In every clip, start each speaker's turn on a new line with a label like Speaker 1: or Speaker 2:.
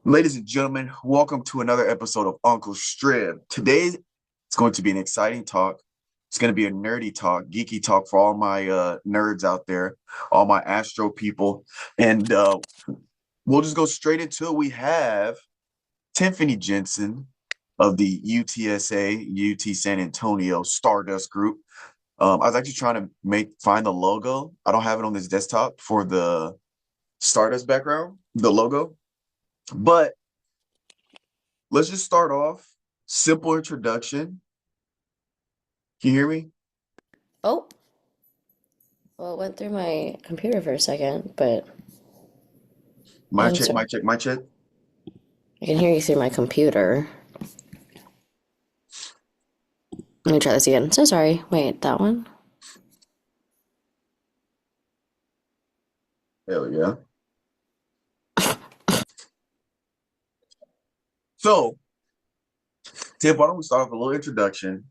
Speaker 1: Ladies and gentlemen, welcome to another episode of Uncle Strib. Today, it's going to be an exciting talk. It's going to be a nerdy talk, geeky talk for all my nerds out there, all my Astro people. And we'll just go straight into it. We have Tiffany Jensen of the UTSA, UT San Antonio Stardust Group. I was actually trying to find the logo. I don't have it on this desktop for the Stardust background, the logo. But let's just start off. Simple introduction. Can you hear me?
Speaker 2: Oh, well, it went through my computer for a second, but I
Speaker 1: My
Speaker 2: can
Speaker 1: check,
Speaker 2: start.
Speaker 1: my check, my check.
Speaker 2: I can hear you through my computer. Let me try this again. So sorry. Wait, that one?
Speaker 1: There we go. So, Tiff, why don't we start off with a little introduction?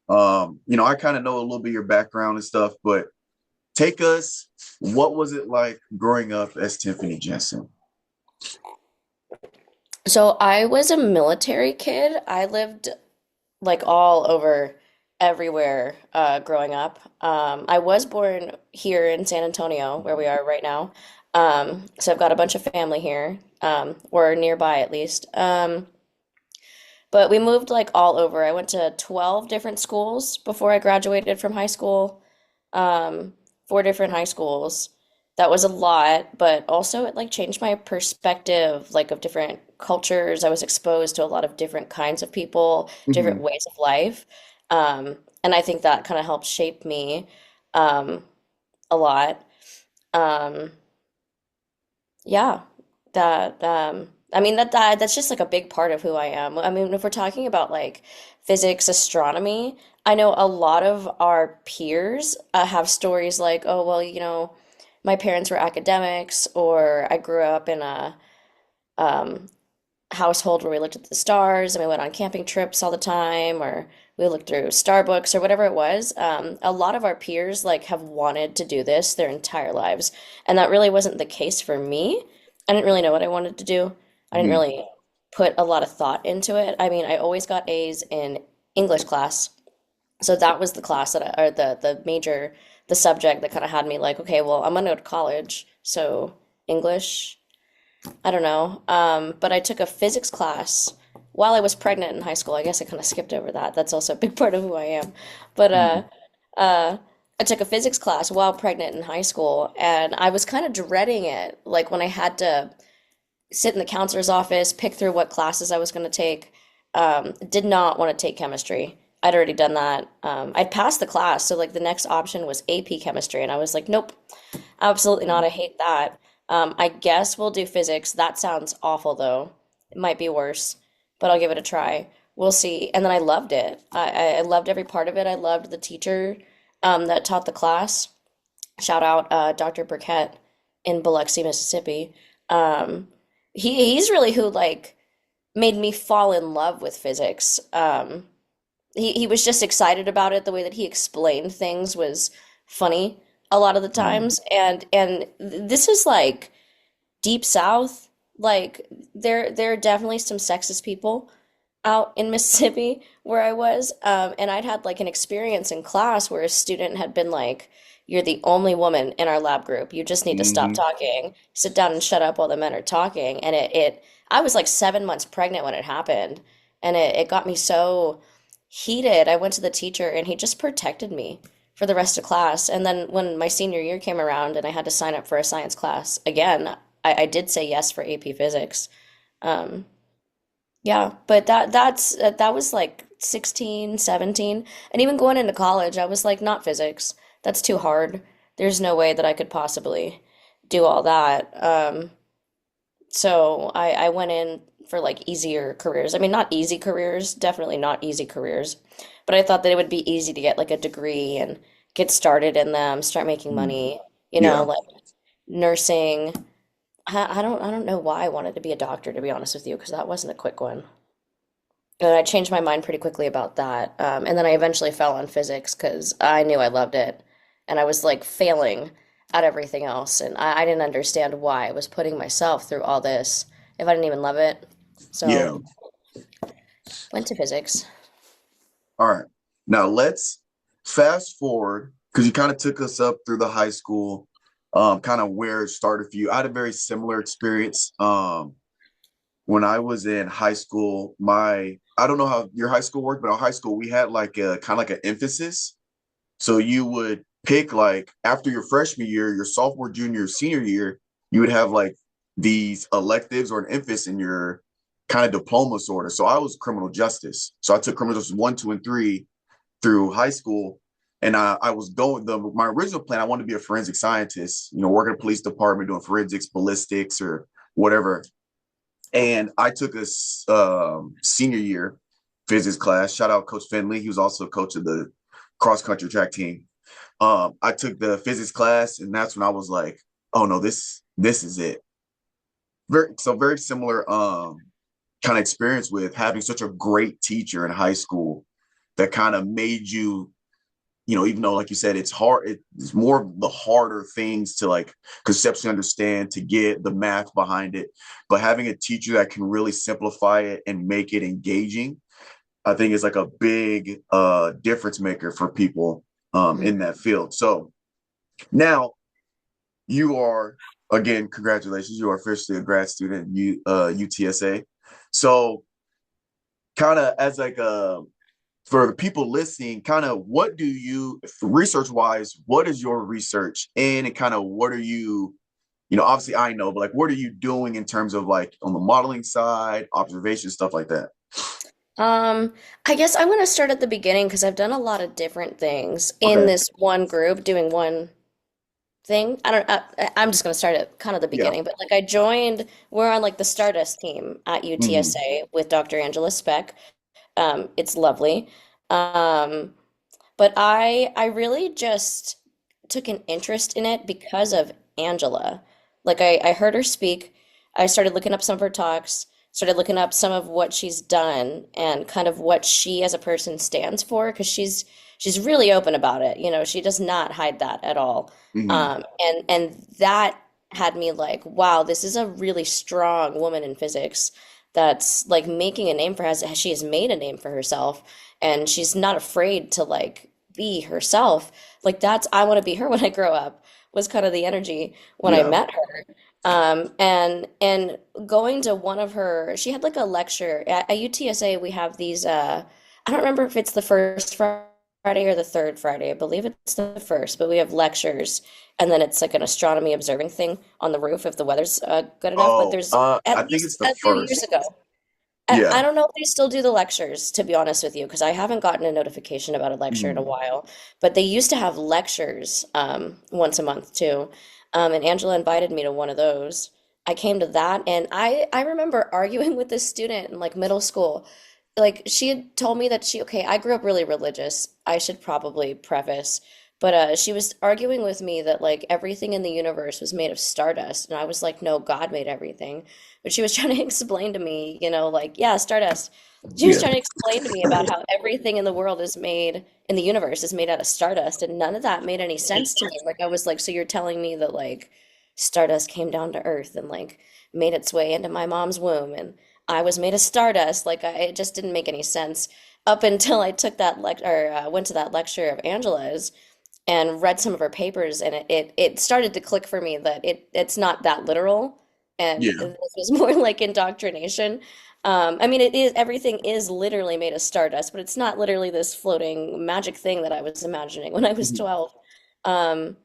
Speaker 1: I kind of know a little bit of your background and stuff, but take us, what was it like growing up as Tiffany Jensen?
Speaker 2: So I was a military kid. I lived like all over everywhere growing up. I was born here in San Antonio, where we are right now. So I've got a bunch of family here, or nearby at least. But we moved like all over. I went to 12 different schools before I graduated from high school. Um, four different high schools. That was a lot, but also it like changed my perspective like of different cultures. I was exposed to a lot of different kinds of people, different
Speaker 1: Hmm.
Speaker 2: ways of life. And I think that kind of helped shape me um, a lot. Um, yeah, I mean that's just like a big part of who I am. I mean, if we're talking about like physics, astronomy, I know a lot of our peers have stories like, oh, well, my parents were academics, or I grew up in a um, household where we looked at the stars and we went on camping trips all the time, or we looked through Starbucks or whatever it was. A lot of our peers like have wanted to do this their entire lives, and that really wasn't the case for me. I didn't really know what I wanted to do. I didn't
Speaker 1: Hmm.
Speaker 2: really put a lot of thought into it. I mean, I always got A's in English class, so that was the class or the major, the subject that kind of had me like, okay, well, I'm gonna go to college, so English. I don't know. But I took a physics class while I was pregnant in high school. I guess I kind of skipped over that. That's also a big part of who I am. But
Speaker 1: Hmm.
Speaker 2: uh, I took a physics class while pregnant in high school, and I was kind of dreading it. Like when I had to sit in the counselor's office, pick through what classes I was going to take. Did not want to take chemistry. I'd already done that. I'd passed the class, so like the next option was AP chemistry, and I was like, nope, absolutely not. I hate that. I guess we'll do physics. That sounds awful, though. It might be worse, but I'll give it a try. We'll see. And then I loved it. I loved every part of it. I loved the teacher that taught the class. Shout out Dr. Burkett in Biloxi, Mississippi. Um, he's really who like made me fall in love with physics. He was just excited about it. The way that he explained things was funny a lot of the
Speaker 1: Hmm.
Speaker 2: times. And this is like deep south. Like there are definitely some sexist people out in Mississippi where I was. And I'd had like an experience in class where a student had been like, "You're the only woman in our lab group. You just need to stop
Speaker 1: Hmm.
Speaker 2: talking. Sit down and shut up while the men are talking." And I was like 7 months pregnant when it happened. And it got me so heated. I went to the teacher and he just protected me for the rest of class. And then when my senior year came around and I had to sign up for a science class again, I did say yes for AP Physics. Um, yeah, but that was like 16, 17. And even going into college, I was like, not physics. That's too hard. There's no way that I could possibly do all that. So I went in for like easier careers. I mean, not easy careers, definitely not easy careers, but I thought that it would be easy to get like a degree and get started in them, start making
Speaker 1: Hmm.
Speaker 2: money,
Speaker 1: Yeah.
Speaker 2: like nursing. I don't know why I wanted to be a doctor, to be honest with you, because that wasn't a quick one. And I changed my mind pretty quickly about that. And then I eventually fell on physics because I knew I loved it. And I was like failing at everything else. And I didn't understand why I was putting myself through all this if I didn't even love it.
Speaker 1: Yeah.
Speaker 2: So went to physics.
Speaker 1: All right. Now let's fast forward because you kind of took us up through the high school, kind of where it started for you. I had a very similar experience. When I was in high school, I don't know how your high school worked, but our high school we had like a kind of like an emphasis. So you would pick like after your freshman year, your sophomore, junior, senior year, you would have like these electives or an emphasis in your kind of diploma sort of. So I was criminal justice. So I took criminal justice one, two, and three through high school. And I was going my original plan, I wanted to be a forensic scientist, work in a police department doing forensics, ballistics, or whatever. And I took a senior year physics class. Shout out Coach Finley. He was also coach of the cross country track team. I took the physics class, and that's when I was like, "Oh no, this is it." Very similar kind of experience with having such a great teacher in high school that kind of made you, even though like you said, it's hard. It's more of the harder things to like conceptually understand to get the math behind it, but having a teacher that can really simplify it and make it engaging, I think is like a big difference maker for people
Speaker 2: Mhm.
Speaker 1: in that field. So now you are, again, congratulations, you are officially a grad student at UTSA. So kind of as like a for the people listening, kind of what do you research wise, what is your research and kind of what are you, obviously I know, but like what are you doing in terms of like on the modeling side, observation, stuff like that?
Speaker 2: Um, I guess I'm going to start at the beginning because I've done a lot of different things in
Speaker 1: Okay.
Speaker 2: this one group doing one thing. I'm just going to start at kind of the
Speaker 1: Yeah.
Speaker 2: beginning, but like we're on like the Stardust team at
Speaker 1: Hmm.
Speaker 2: UTSA with Dr. Angela Speck. It's lovely. Um, but I really just took an interest in it because of Angela. Like I heard her speak. I started looking up some of her talks, started looking up some of what she's done and kind of what she as a person stands for, because she's really open about it. She does not hide that at all.
Speaker 1: Hmm.
Speaker 2: And that had me like, wow, this is a really strong woman in physics that's like making a name for her. She has made a name for herself, and she's not afraid to like be herself. Like that's I want to be her when I grow up was kind of the energy when I
Speaker 1: Yeah.
Speaker 2: met her. And going to one of her, she had like a lecture at UTSA. We have these. I don't remember if it's the first Friday or the third Friday. I believe it's the first, but we have lectures, and then it's like an astronomy observing thing on the roof if the weather's good enough. But
Speaker 1: Oh,
Speaker 2: there's at
Speaker 1: I think it's
Speaker 2: least
Speaker 1: the
Speaker 2: a few years
Speaker 1: first.
Speaker 2: ago. I
Speaker 1: Yeah.
Speaker 2: don't know if they still do the lectures, to be honest with you, because I haven't gotten a notification about a lecture in a
Speaker 1: Mhm.
Speaker 2: while. But they used to have lectures once a month too. And Angela invited me to one of those. I came to that, and I remember arguing with this student in like middle school. Like she had told me that okay, I grew up really religious. I should probably preface, but she was arguing with me that like everything in the universe was made of stardust, and I was like, no, God made everything. But she was trying to explain to me, like, yeah, stardust. She was
Speaker 1: Yeah.
Speaker 2: trying to explain to me about how everything in the world is made, in the universe is made out of stardust, and none of that made any sense to me. Like, I was like, so you're telling me that, like, stardust came down to Earth and, like, made its way into my mom's womb, and I was made of stardust? Like, it just didn't make any sense up until I took that lecture, or went to that lecture of Angela's and read some of her papers, and it started to click for me that it's not that literal, and
Speaker 1: Yeah.
Speaker 2: this was more like indoctrination. I mean, it is everything is literally made of stardust, but it's not literally this floating magic thing that I was imagining when I was
Speaker 1: Mhm.
Speaker 2: 12. Um,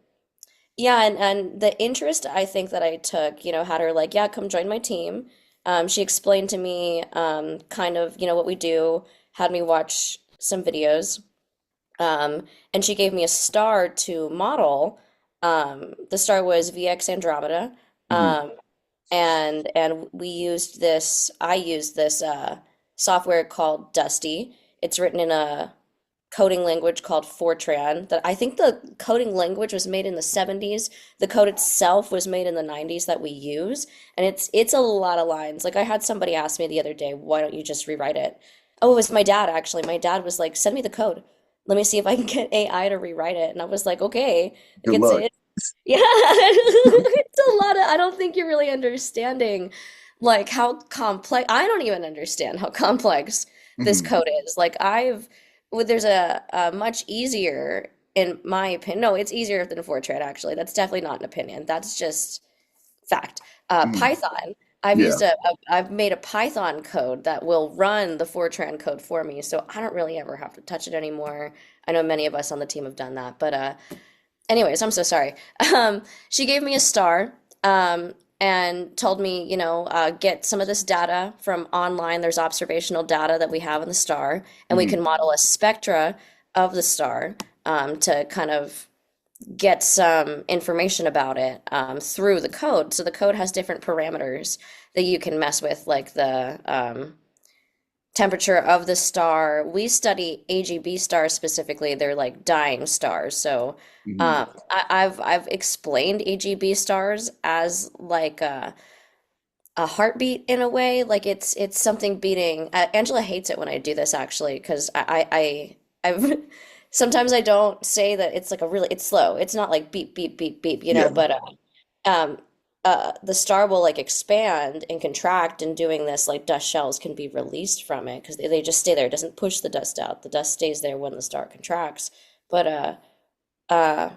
Speaker 2: yeah, and the interest I think that I took, had her like, yeah, come join my team. She explained to me kind of, what we do, had me watch some videos. And she gave me a star to model. The star was VX Andromeda.
Speaker 1: Mhm.
Speaker 2: Um, and I used this software called Dusty. It's written in a coding language called Fortran that I think the coding language was made in the 70s. The code itself was made in the 90s that we use. And it's a lot of lines. Like I had somebody ask me the other day, why don't you just rewrite it? Oh, it was my dad actually. My dad was like, send me the code. Let me see if I can get AI to rewrite it. And I was like, okay. Like
Speaker 1: Good luck.
Speaker 2: yeah, it's a lot of, I don't think you're really understanding. like how complex. I don't even understand how complex this
Speaker 1: Hmm.
Speaker 2: code is. Like there's a much easier, in my opinion. No, it's easier than Fortran actually. That's definitely not an opinion. That's just fact.
Speaker 1: Hmm.
Speaker 2: Python. I've
Speaker 1: Yeah.
Speaker 2: used I've made a Python code that will run the Fortran code for me, so I don't really ever have to touch it anymore. I know many of us on the team have done that, but anyways, I'm so sorry. She gave me a star, and told me, get some of this data from online. There's observational data that we have in the star, and we
Speaker 1: Hmm.
Speaker 2: can model a spectra of the star, to kind of get some information about it, through the code. So the code has different parameters that you can mess with, like the temperature of the star. We study AGB stars specifically. They're like dying stars. So
Speaker 1: Hmm.
Speaker 2: I've explained AGB stars as like a heartbeat in a way. Like it's something beating. Angela hates it when I do this actually, because I've sometimes I don't say that it's like a really it's slow. It's not like beep beep beep beep,
Speaker 1: Yeah.
Speaker 2: but um the star will like expand and contract, and doing this like dust shells can be released from it because they just stay there. It doesn't push the dust out. The dust stays there when the star contracts. But uh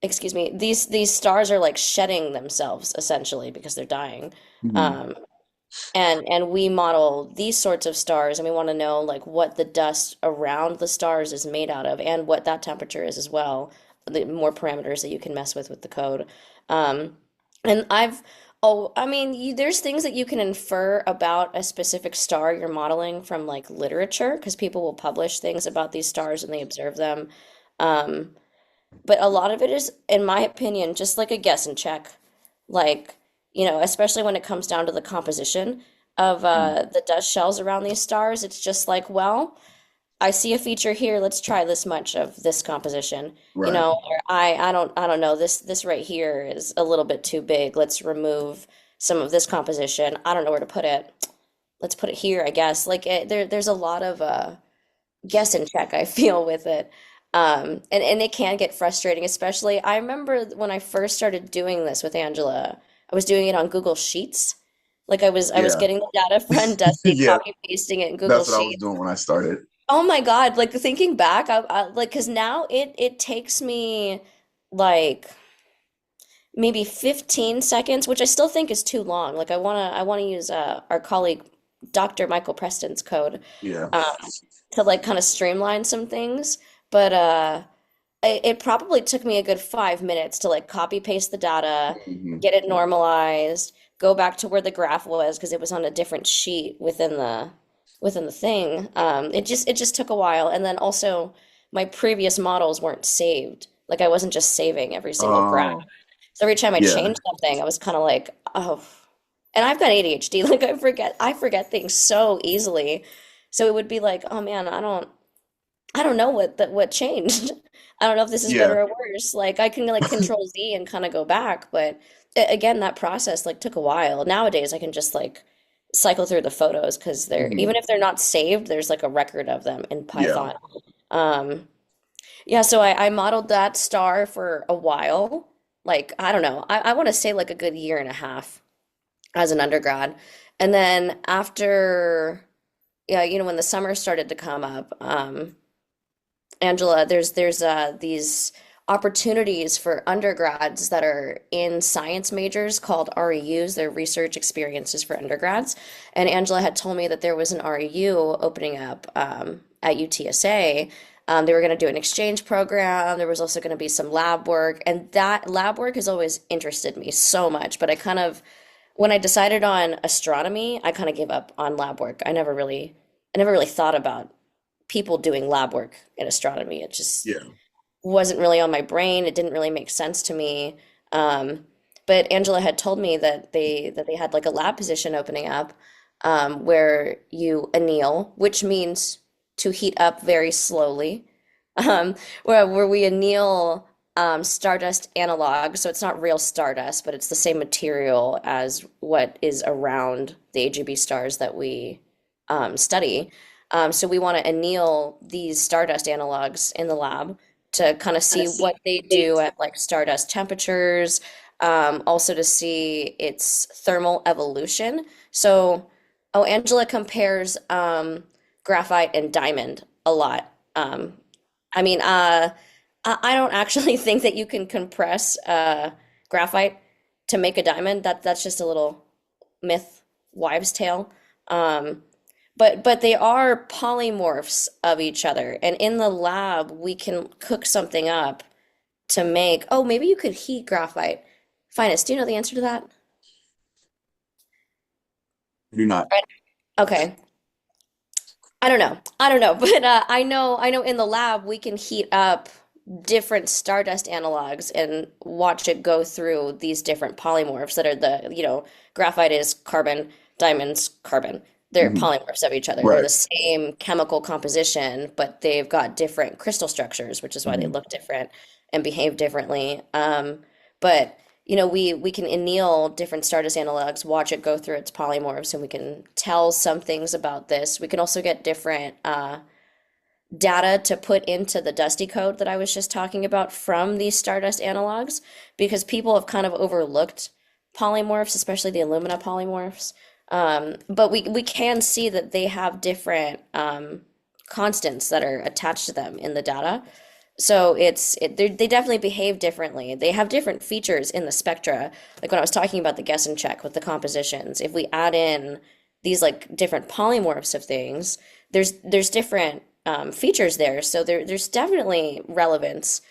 Speaker 2: excuse me, these stars are like shedding themselves essentially because they're dying.
Speaker 1: Hmm.
Speaker 2: Um and we model these sorts of stars, and we want to know like what the dust around the stars is made out of and what that temperature is as well. The more parameters that you can mess with the code. Um, and I mean, there's things that you can infer about a specific star you're modeling from like literature, because people will publish things about these stars and they observe them. Um, but a lot of it is, in my opinion, just like a guess and check. Like, especially when it comes down to the composition of the dust shells around these stars, it's just like, well, I see a feature here, let's try this much of this composition.
Speaker 1: Right.
Speaker 2: Or I don't know, this right here is a little bit too big. Let's remove some of this composition. I don't know where to put it. Let's put it here, I guess. Like there's a lot of guess and check, I feel, with it. And it can get frustrating, especially I remember when I first started doing this with Angela, I was doing it on Google Sheets. Like I was
Speaker 1: Yeah.
Speaker 2: getting the data from Dusty,
Speaker 1: Yeah.
Speaker 2: copy pasting it in Google
Speaker 1: That's what I was
Speaker 2: Sheets.
Speaker 1: doing when I started.
Speaker 2: Oh my God, like thinking back, like because now it takes me like maybe 15 seconds, which I still think is too long. Like I wanna use our colleague Dr. Michael Preston's code,
Speaker 1: Yeah.
Speaker 2: um, to like kind of streamline some things. But it probably took me a good 5 minutes to like copy paste the data,
Speaker 1: Hmm.
Speaker 2: get it normalized, go back to where the graph was because it was on a different sheet within the thing. It just took a while, and then also my previous models weren't saved. Like I wasn't just saving every single graph.
Speaker 1: Oh,
Speaker 2: So every time I
Speaker 1: yeah.
Speaker 2: changed something, I was kind of like, oh. And I've got ADHD. Like I forget things so easily. So it would be like, oh man, I don't know what changed. I don't know if this is
Speaker 1: Yeah.
Speaker 2: better or worse. Like I can like control Z and kind of go back, but again, that process like took a while. Nowadays, I can just like cycle through the photos because they're
Speaker 1: Hmm.
Speaker 2: even if they're not saved, there's like a record of them in
Speaker 1: Yeah.
Speaker 2: Python. Um, yeah, so I modeled that star for a while. Like I don't know, I want to say like a good year and a half as an undergrad, and then after, yeah, when the summer started to come up, Angela, there's these opportunities for undergrads that are in science majors called REUs. They're research experiences for undergrads. And Angela had told me that there was an REU opening up, at UTSA. They were going to do an exchange program. There was also going to be some lab work, and that lab work has always interested me so much. But when I decided on astronomy, I kind of gave up on lab work. I never really thought about people doing lab work in astronomy. It just
Speaker 1: Yeah.
Speaker 2: wasn't really on my brain. It didn't really make sense to me. Um, but Angela had told me that they had like a lab position opening up, where you anneal, which means to heat up very slowly, um, where we anneal stardust analog. So it's not real stardust, but it's the same material as what is around the AGB stars that we study. So we want to anneal these stardust analogs in the lab to kind of see what they do at like stardust temperatures, also to see its thermal evolution. So, oh, Angela compares graphite and diamond a lot. I mean, I don't actually think that you can compress graphite to make a diamond. That's just a little myth, wives' tale. Um, but they are polymorphs of each other, and in the lab we can cook something up to make. Oh, maybe you could heat graphite. Finest, do you know the answer to that?
Speaker 1: I do not.
Speaker 2: Right. Okay. I don't know. I don't know, but I know in the lab we can heat up different stardust analogs and watch it go through these different polymorphs that are graphite is carbon, diamonds carbon. They're
Speaker 1: Mhm.
Speaker 2: polymorphs of each other. They're
Speaker 1: Right.
Speaker 2: the same chemical composition, but they've got different crystal structures, which is why they
Speaker 1: Mhm.
Speaker 2: look different and behave differently. But we can anneal different Stardust analogs, watch it go through its polymorphs, and we can tell some things about this. We can also get different data to put into the Dusty code that I was just talking about from these Stardust analogs, because people have kind of overlooked polymorphs, especially the alumina polymorphs. But we can see that they have different constants that are attached to them in the data. So they definitely behave differently. They have different features in the spectra. Like when I was talking about the guess and check with the compositions, if we add in these like different polymorphs of things, there's different features there. So there's definitely relevance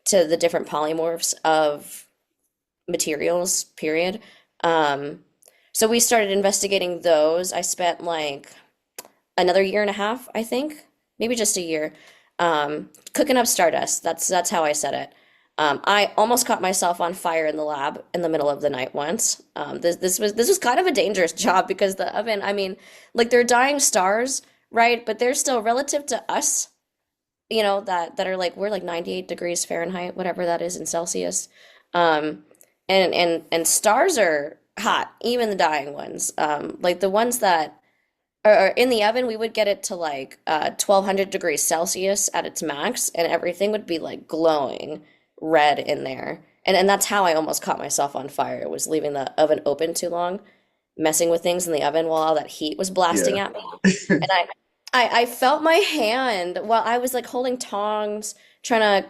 Speaker 2: to the different polymorphs of materials, period. Um, so we started investigating those. I spent like another year and a half, I think, maybe just a year, cooking up stardust. That's how I said it. I almost caught myself on fire in the lab in the middle of the night once. This was kind of a dangerous job because the oven, I mean, like they're dying stars, right? But they're still relative to us, that are like we're like 98 degrees Fahrenheit, whatever that is in Celsius. Um, and stars are hot, even the dying ones. Like the ones that or in the oven, we would get it to like 1200 degrees Celsius at its max, and everything would be like glowing red in there. And that's how I almost caught myself on fire, was leaving the oven open too long, messing with things in the oven while all that heat was blasting
Speaker 1: Yeah.
Speaker 2: at me. And I felt my hand while I was like holding tongs, trying to,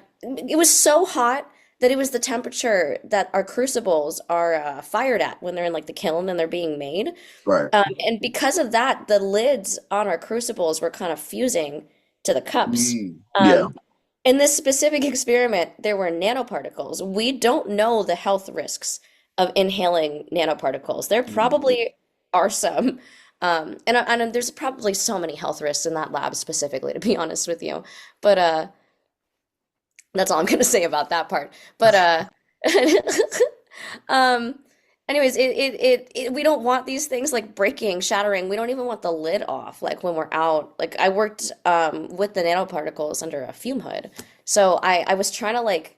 Speaker 2: it was so hot that it was the temperature that our crucibles are fired at when they're in like the kiln and they're being made.
Speaker 1: Right.
Speaker 2: And because of that, the lids on our crucibles were kind of fusing to the cups.
Speaker 1: Mm. Yeah.
Speaker 2: Um, in this specific experiment, there were nanoparticles. We don't know the health risks of inhaling nanoparticles. There
Speaker 1: Mhm.
Speaker 2: probably are some. And there's probably so many health risks in that lab specifically, to be honest with you. But that's all I'm going to say about that part. But Um, anyways, we don't want these things like breaking, shattering. We don't even want the lid off, like when we're out. Like I worked with the nanoparticles under a fume hood. So I was trying to like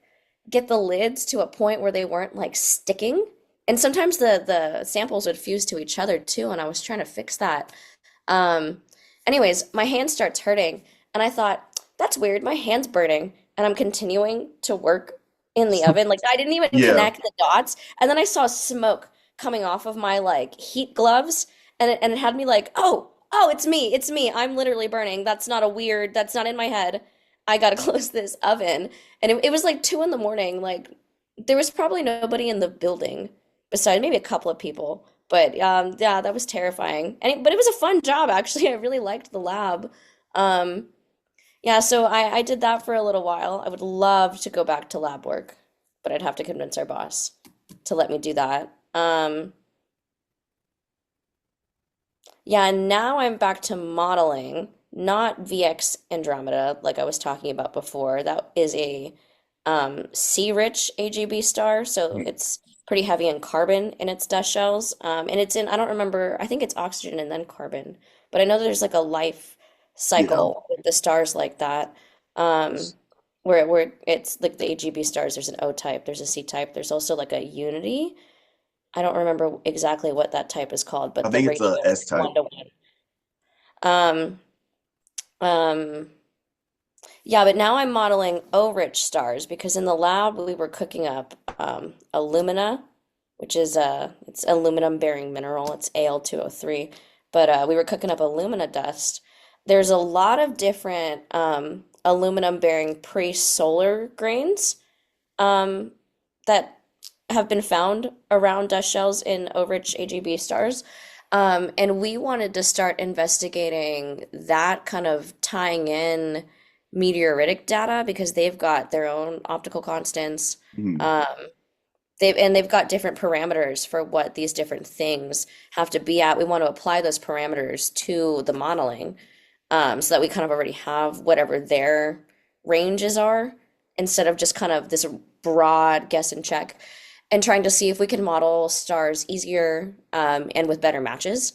Speaker 2: get the lids to a point where they weren't like sticking. And sometimes the samples would fuse to each other too, and I was trying to fix that. Um, anyways, my hand starts hurting, and I thought, that's weird. My hand's burning, and I'm continuing to work in the oven. Like I didn't even
Speaker 1: Yeah.
Speaker 2: connect the dots, and then I saw smoke coming off of my like heat gloves, and it had me like, oh, it's me. I'm literally burning. That's not a weird. That's not in my head. I gotta close this oven, and it was like 2 in the morning. Like there was probably nobody in the building besides maybe a couple of people. But yeah, that was terrifying. But it was a fun job actually. I really liked the lab. Um, yeah, so I did that for a little while. I would love to go back to lab work, but I'd have to convince our boss to let me do that. Yeah, and now I'm back to modeling, not VX Andromeda like I was talking about before. That is a C-rich AGB star, so
Speaker 1: Mm.
Speaker 2: it's pretty heavy in carbon in its dust shells. And it's in, I don't remember, I think it's oxygen and then carbon, but I know there's like a life
Speaker 1: Yeah.
Speaker 2: cycle with the stars like that. Um, where it's like the AGB stars, there's an O type, there's a C type, there's also like a unity. I don't remember exactly what that type is called,
Speaker 1: I
Speaker 2: but the
Speaker 1: think it's
Speaker 2: ratio
Speaker 1: a
Speaker 2: is
Speaker 1: S type.
Speaker 2: 1 to 1. Um, um, yeah, but now I'm modeling O-rich stars because in the lab we were cooking up alumina. which is it's aluminum bearing mineral. It's Al2O3. But we were cooking up alumina dust. There's a lot of different aluminum bearing pre-solar grains um, that have been found around dust shells in overage AGB stars. And we wanted to start investigating that, kind of tying in meteoritic data because they've got their own optical constants.
Speaker 1: Mhm.
Speaker 2: Um, they've got different parameters for what these different things have to be at. We want to apply those parameters to the modeling, so that we kind of already have whatever their ranges are instead of just kind of this broad guess and check, and trying to see if we can model stars easier, and with better matches.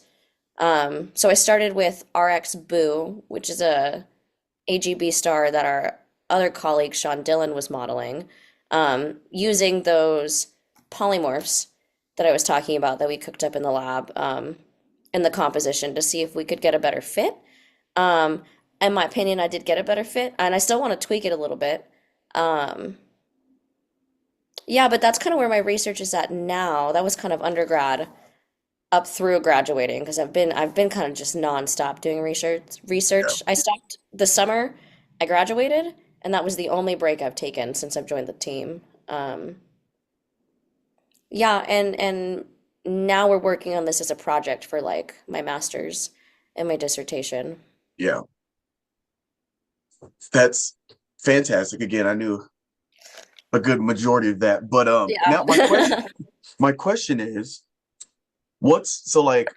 Speaker 2: So I started with RX Boo, which is a AGB star that our other colleague Sean Dillon was modeling, using those polymorphs that I was talking about that we cooked up in the lab, in the composition to see if we could get a better fit. Um, in my opinion, I did get a better fit, and I still want to tweak it a little bit. Um, yeah, but that's kind of where my research is at now. That was kind of undergrad up through graduating because I've been kind of just nonstop doing research.
Speaker 1: Yeah.
Speaker 2: I stopped the summer I graduated, and that was the only break I've taken since I've joined the team. Um, yeah, and now we're working on this as a project for like my master's and my dissertation.
Speaker 1: Yeah. That's fantastic. Again, I knew a good majority of that. But now
Speaker 2: Yeah.
Speaker 1: my question is, what's so like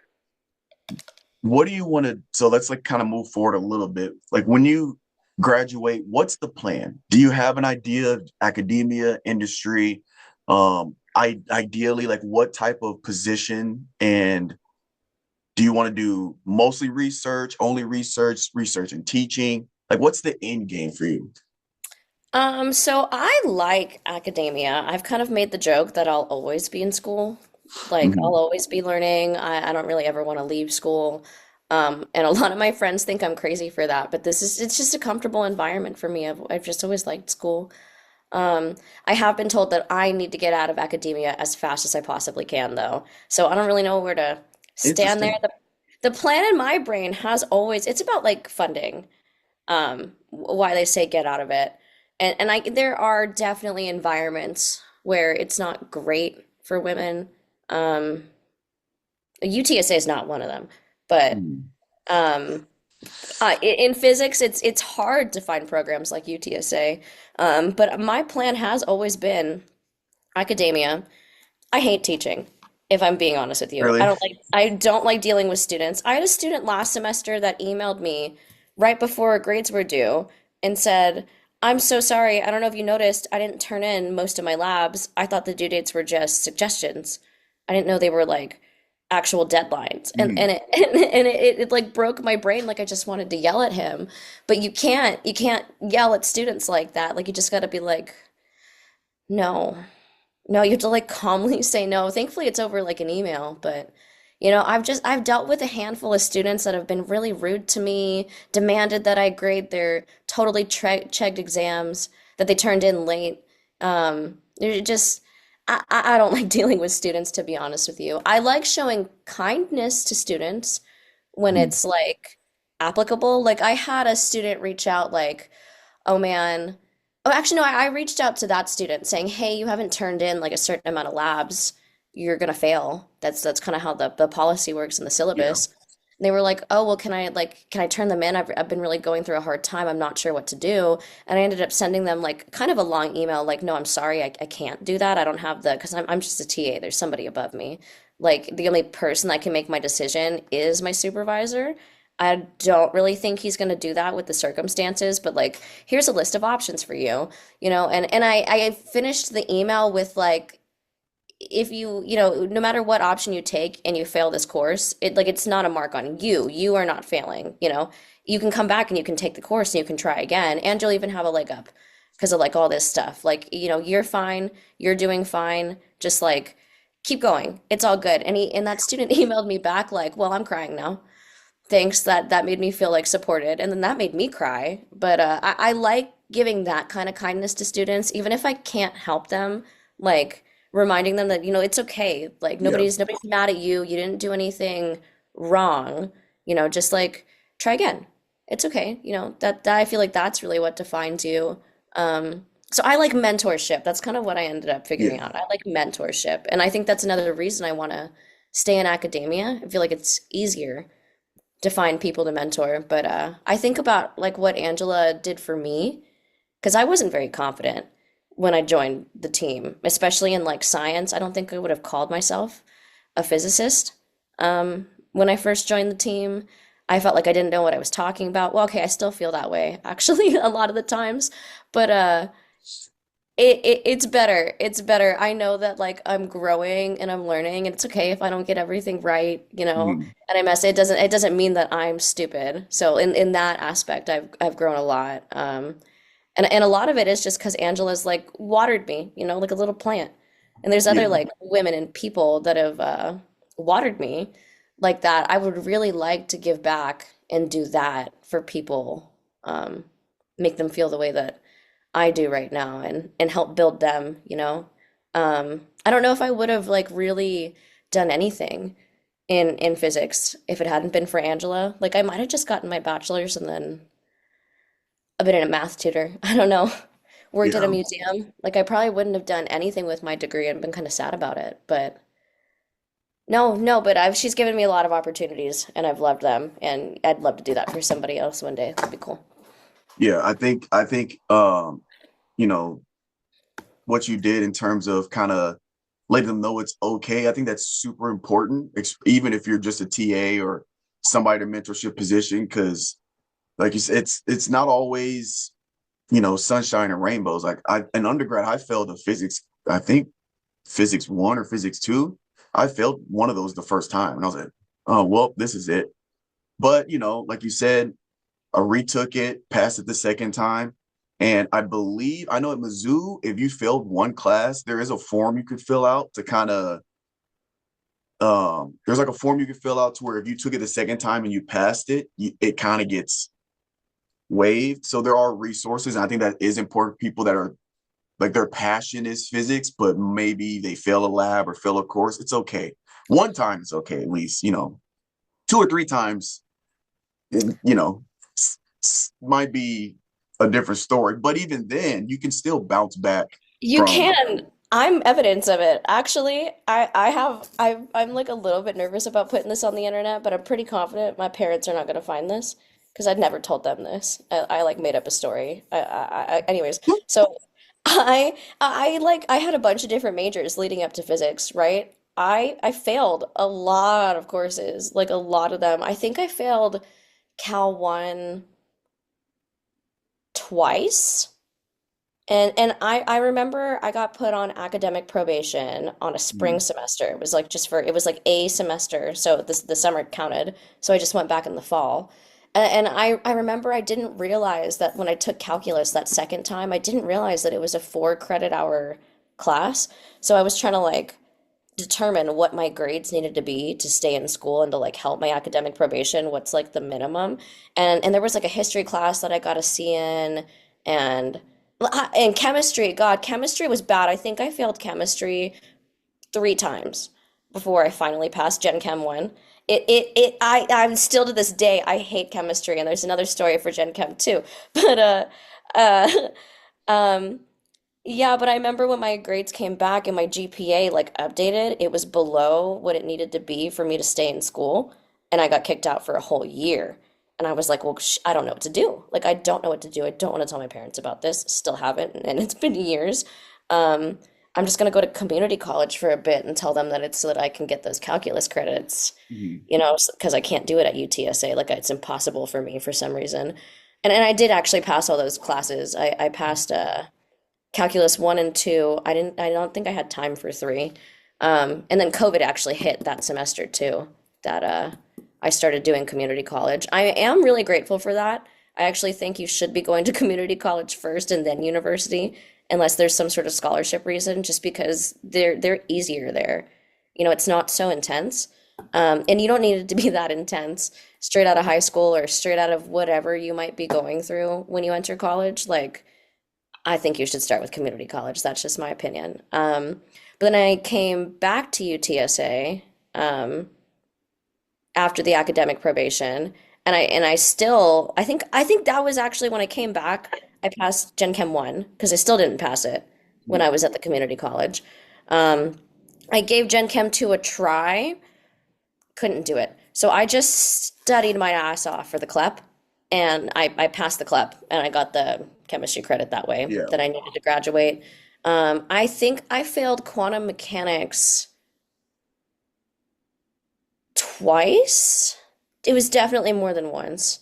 Speaker 1: what do you want to so let's like kind of move forward a little bit. Like when you graduate, what's the plan? Do you have an idea of academia, industry? Ideally, like what type of position, and do you want to do mostly research, only research, research and teaching? Like what's the end game for you?
Speaker 2: So I like academia. I've kind of made the joke that I'll always be in school. Like I'll
Speaker 1: Mhm.
Speaker 2: always be learning. I don't really ever want to leave school. And a lot of my friends think I'm crazy for that, but it's just a comfortable environment for me. I've just always liked school. Um, I have been told that I need to get out of academia as fast as I possibly can, though. So I don't really know where to stand there.
Speaker 1: Interesting.
Speaker 2: The plan in my brain has always, it's about like funding, why they say get out of it. And there are definitely environments where it's not great for women. Um, UTSA is not one of them, but
Speaker 1: Mhm.
Speaker 2: um, in physics, it's hard to find programs like UTSA. But my plan has always been academia. I hate teaching, if I'm being honest with you.
Speaker 1: Really?
Speaker 2: I don't like dealing with students. I had a student last semester that emailed me right before grades were due and said, "I'm so sorry. I don't know if you noticed, I didn't turn in most of my labs. I thought the due dates were just suggestions. I didn't know they were like actual deadlines." And
Speaker 1: Mhm.
Speaker 2: it like broke my brain. Like I just wanted to yell at him. But you can't yell at students like that. Like you just got to be like, "No." No, you have to like calmly say no. Thankfully, it's over like an email, but I've dealt with a handful of students that have been really rude to me, demanded that I grade their totally checked exams that they turned in late. They're just I don't like dealing with students, to be honest with you. I like showing kindness to students when
Speaker 1: Mhm.
Speaker 2: it's like applicable. Like I had a student reach out like, "Oh man." Oh, actually, no, I reached out to that student saying, "Hey, you haven't turned in like a certain amount of labs. You're gonna fail." That's kind of how the policy works in the
Speaker 1: Yeah.
Speaker 2: syllabus. And they were like, "Oh, well, can I turn them in? I've been really going through a hard time. I'm not sure what to do." And I ended up sending them like kind of a long email, like, "No, I'm sorry, I can't do that. I don't have the because I'm just a TA. There's somebody above me. Like the only person that can make my decision is my supervisor." I don't really think he's going to do that with the circumstances, but like, here's a list of options for you, and I finished the email with like, if no matter what option you take and you fail this course, it's not a mark on you. You are not failing, you can come back and you can take the course and you can try again, and you'll even have a leg up because of like all this stuff. Like, you're fine, you're doing fine, just like keep going. It's all good. And that student emailed me back like, "Well, I'm crying now. Thanks." That made me feel like supported, and then that made me cry. But I like giving that kind of kindness to students, even if I can't help them like reminding them that, it's okay. Like
Speaker 1: Yeah.
Speaker 2: nobody's mad at you. You didn't do anything wrong. Just like try again. It's okay. That I feel like that's really what defines you. So I like mentorship. That's kind of what I ended up
Speaker 1: Yeah.
Speaker 2: figuring out. I like mentorship. And I think that's another reason I want to stay in academia. I feel like it's easier to find people to mentor. But I think about like what Angela did for me because I wasn't very confident when I joined the team, especially in like science. I don't think I would have called myself a physicist. When I first joined the team, I felt like I didn't know what I was talking about. Well, okay, I still feel that way actually a lot of the times, but it's better. It's better. I know that like I'm growing and I'm learning, and it's okay if I don't get everything right,
Speaker 1: Mhm.
Speaker 2: and I mess. It doesn't mean that I'm stupid. So in that aspect, I've grown a lot. And a lot of it is just because Angela's like watered me, like a little plant. And there's other
Speaker 1: Yeah.
Speaker 2: like women and people that have watered me like that. I would really like to give back and do that for people, make them feel the way that I do right now and help build them. I don't know if I would have like really done anything in physics if it hadn't been for Angela. Like I might have just gotten my bachelor's and then I've been a math tutor. I don't know. Worked at a
Speaker 1: Yeah.
Speaker 2: museum. Like I probably wouldn't have done anything with my degree and been kind of sad about it. But no, no, but I've she's given me a lot of opportunities and I've loved them and I'd love to do that for somebody else one day. That'd be cool.
Speaker 1: Yeah. I think you know, what you did in terms of kind of letting them know it's okay. I think that's super important, even if you're just a TA or somebody in a mentorship position, because like you said, it's not always, sunshine and rainbows. Like in undergrad, I failed a physics, I think physics one or physics two. I failed one of those the first time. And I was like, oh, well, this is it. But, like you said, I retook it, passed it the second time. And I know at Mizzou, if you failed one class, there is a form you could fill out to kind of, there's like a form you could fill out to where if you took it the second time and you passed it, it kind of gets waived. So there are resources. And I think that is important. People that are like their passion is physics, but maybe they fail a lab or fail a course. It's okay. One time is okay, at least, two or three times, you know, might be a different story. But even then, you can still bounce back
Speaker 2: You
Speaker 1: from.
Speaker 2: can. I'm evidence of it. Actually, I'm like a little bit nervous about putting this on the internet, but I'm pretty confident my parents are not going to find this because I'd never told them this. I like made up a story. Anyways, so I had a bunch of different majors leading up to physics, right? I failed a lot of courses, like a lot of them. I think I failed Cal 1 twice. And I remember I got put on academic probation on a spring semester. It was like it was like a semester, so the summer counted. So I just went back in the fall. And I remember I didn't realize that when I took calculus that second time, I didn't realize that it was a 4 credit hour class. So I was trying to like determine what my grades needed to be to stay in school and to like help my academic probation, what's like the minimum. And there was like a history class that I got a C in and chemistry, God, chemistry was bad. I think I failed chemistry 3 times before I finally passed Gen Chem 1. I'm still to this day, I hate chemistry, and there's another story for Gen Chem 2. But uh um yeah, but I remember when my grades came back and my GPA like updated, it was below what it needed to be for me to stay in school, and I got kicked out for a whole year. And I was like, well, I don't know what to do. Like, I don't know what to do. I don't want to tell my parents about this. Still haven't, and it's been years. Um, I'm just gonna go to community college for a bit and tell them that it's so that I can get those calculus credits,
Speaker 1: Mhm.
Speaker 2: because I can't do it at UTSA. Like, it's impossible for me for some reason. And I did actually pass all those classes. I passed calculus 1 and 2. I don't think I had time for 3. And then COVID actually hit that semester too, that I started doing community college. I am really grateful for that. I actually think you should be going to community college first and then university, unless there's some sort of scholarship reason, just because they're easier there. It's not so intense. And you don't need it to be that intense straight out of high school or straight out of whatever you might be going through when you enter college. Like I think you should start with community college. That's just my opinion. But then I came back to UTSA um, after the academic probation, and I still I think that was actually when I came back. I passed Gen Chem 1 because I still didn't pass it when I was at the community college. Um, I gave Gen Chem 2 a try, couldn't do it. So I just studied my ass off for the CLEP, and I passed the CLEP, and I got the chemistry credit that way
Speaker 1: Yeah.
Speaker 2: that I needed to graduate. I think I failed quantum mechanics twice. It was definitely more than once.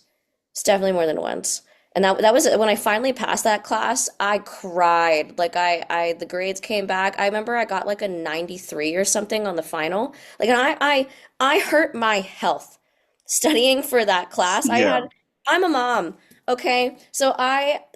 Speaker 2: It's definitely more than once. And that was when I finally passed that class, I cried. Like the grades came back. I remember I got like a 93 or something on the final. Like and I hurt my health studying for that class.
Speaker 1: Yeah.
Speaker 2: I'm a mom, okay? So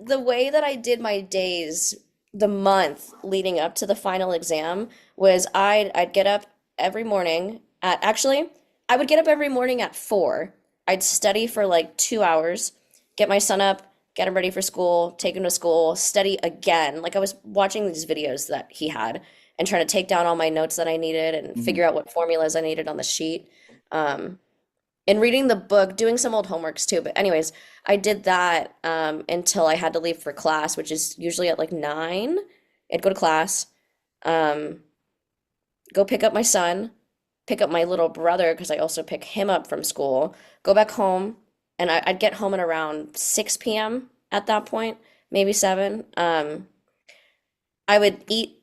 Speaker 2: the way that I did my days the month leading up to the final exam was I'd get up every morning at actually I would get up every morning at 4. I'd study for like 2 hours, get my son up, get him ready for school, take him to school, study again. Like I was watching these videos that he had and trying to take down all my notes that I needed and
Speaker 1: Mhm.
Speaker 2: figure out what formulas I needed on the sheet. Um, and reading the book, doing some old homeworks too. But anyways, I did that until I had to leave for class, which is usually at like 9. I'd go to class, um, go pick up my son, pick up my little brother because I also pick him up from school, go back home, and I'd get home at around 6 p.m. at that point, maybe 7. I would eat,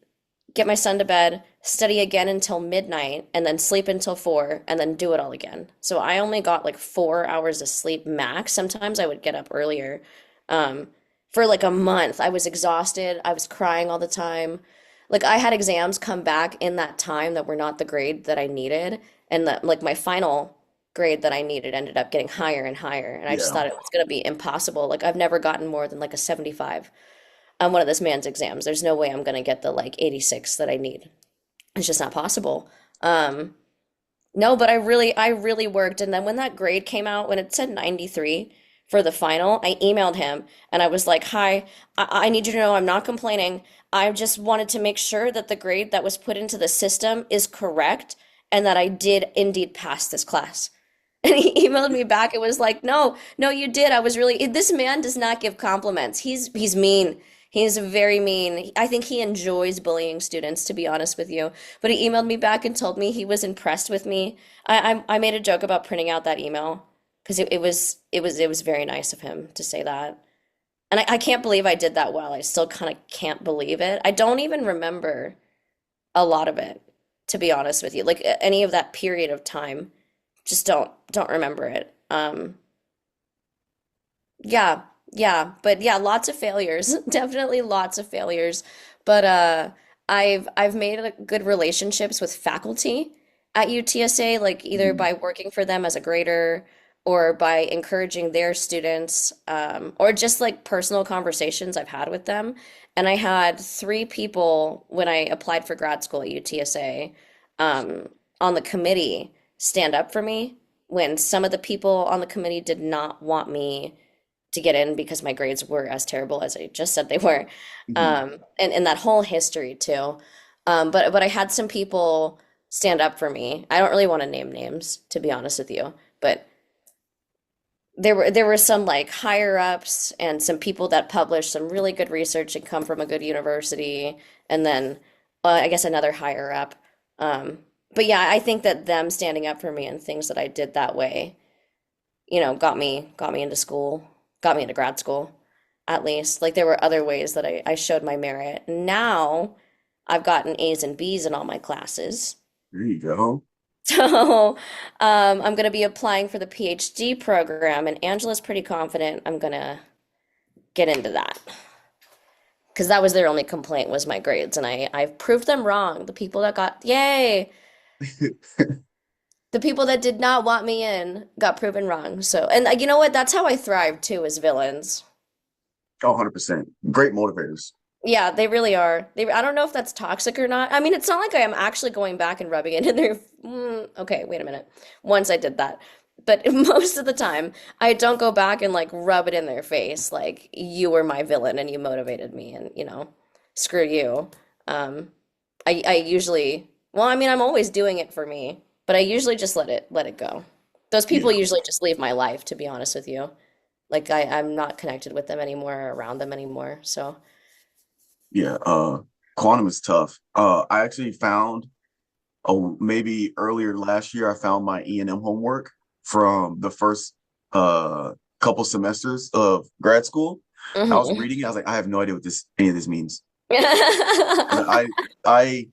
Speaker 2: get my son to bed, study again until midnight, and then sleep until 4, and then do it all again. So I only got like 4 hours of sleep max. Sometimes I would get up earlier. Um, for like a month, I was exhausted. I was crying all the time. Like I had exams come back in that time that were not the grade that I needed, and that like my final grade that I needed ended up getting higher and higher, and I just
Speaker 1: Yeah.
Speaker 2: thought it was going to be impossible. Like I've never gotten more than like a 75 on one of this man's exams. There's no way I'm going to get the like 86 that I need. It's just not possible. Um, no, but I really worked. And then when that grade came out, when it said 93 for the final, I emailed him and I was like, "Hi, I need you to know I'm not complaining. I just wanted to make sure that the grade that was put into the system is correct and that I did indeed pass this class." And he emailed me back. It was like, "No, no, you did. I was really, this man does not give compliments. He's mean. He's very mean. I think he enjoys bullying students, to be honest with you." But he emailed me back and told me he was impressed with me. I made a joke about printing out that email because it was very nice of him to say that. And I can't believe I did that well. I still kind of can't believe it. I don't even remember a lot of it, to be honest with you. Like any of that period of time, just don't remember it. Yeah, yeah, but yeah, lots of failures. Definitely lots of failures. But I've made good relationships with faculty at UTSA, like either
Speaker 1: Mhm.
Speaker 2: by working for them as a grader or by encouraging their students, or just like personal conversations I've had with them. And I had 3 people when I applied for grad school at UTSA, on the committee stand up for me when some of the people on the committee did not want me to get in because my grades were as terrible as I just said they were.
Speaker 1: Mhm.
Speaker 2: And that whole history too. But I had some people stand up for me. I don't really want to name names, to be honest with you, but there were some like higher ups and some people that published some really good research and come from a good university, and then I guess another higher up. Um, but yeah, I think that them standing up for me and things that I did that way, got me into school, got me into grad school, at least. Like there were other ways that I showed my merit. Now I've gotten A's and B's in all my classes.
Speaker 1: There you go.
Speaker 2: So I'm going to be applying for the PhD program, and Angela's pretty confident I'm going to get into that. Because that was their only complaint was my grades, and I've proved them wrong. The people that got, yay! The people that did not want me in got proven wrong. So, and you know what? That's how I thrive too, as villains.
Speaker 1: Oh, 100%. Great motivators.
Speaker 2: Yeah, they really are. I don't know if that's toxic or not. I mean, it's not like I am actually going back and rubbing it in their. Okay, wait a minute. Once I did that. But most of the time, I don't go back and like rub it in their face like you were my villain and you motivated me and screw you. Um, I usually, well, I mean, I'm always doing it for me, but I usually just let it go. Those people
Speaker 1: Yeah,
Speaker 2: usually just leave my life, to be honest with you. Like I'm not connected with them anymore, or around them anymore. So,
Speaker 1: yeah. Quantum is tough. I actually found, oh, maybe earlier last year, I found my E&M homework from the first uh couple semesters of grad school. I was
Speaker 2: mhm.
Speaker 1: reading it. I was like, I have no idea what this any of this means. I I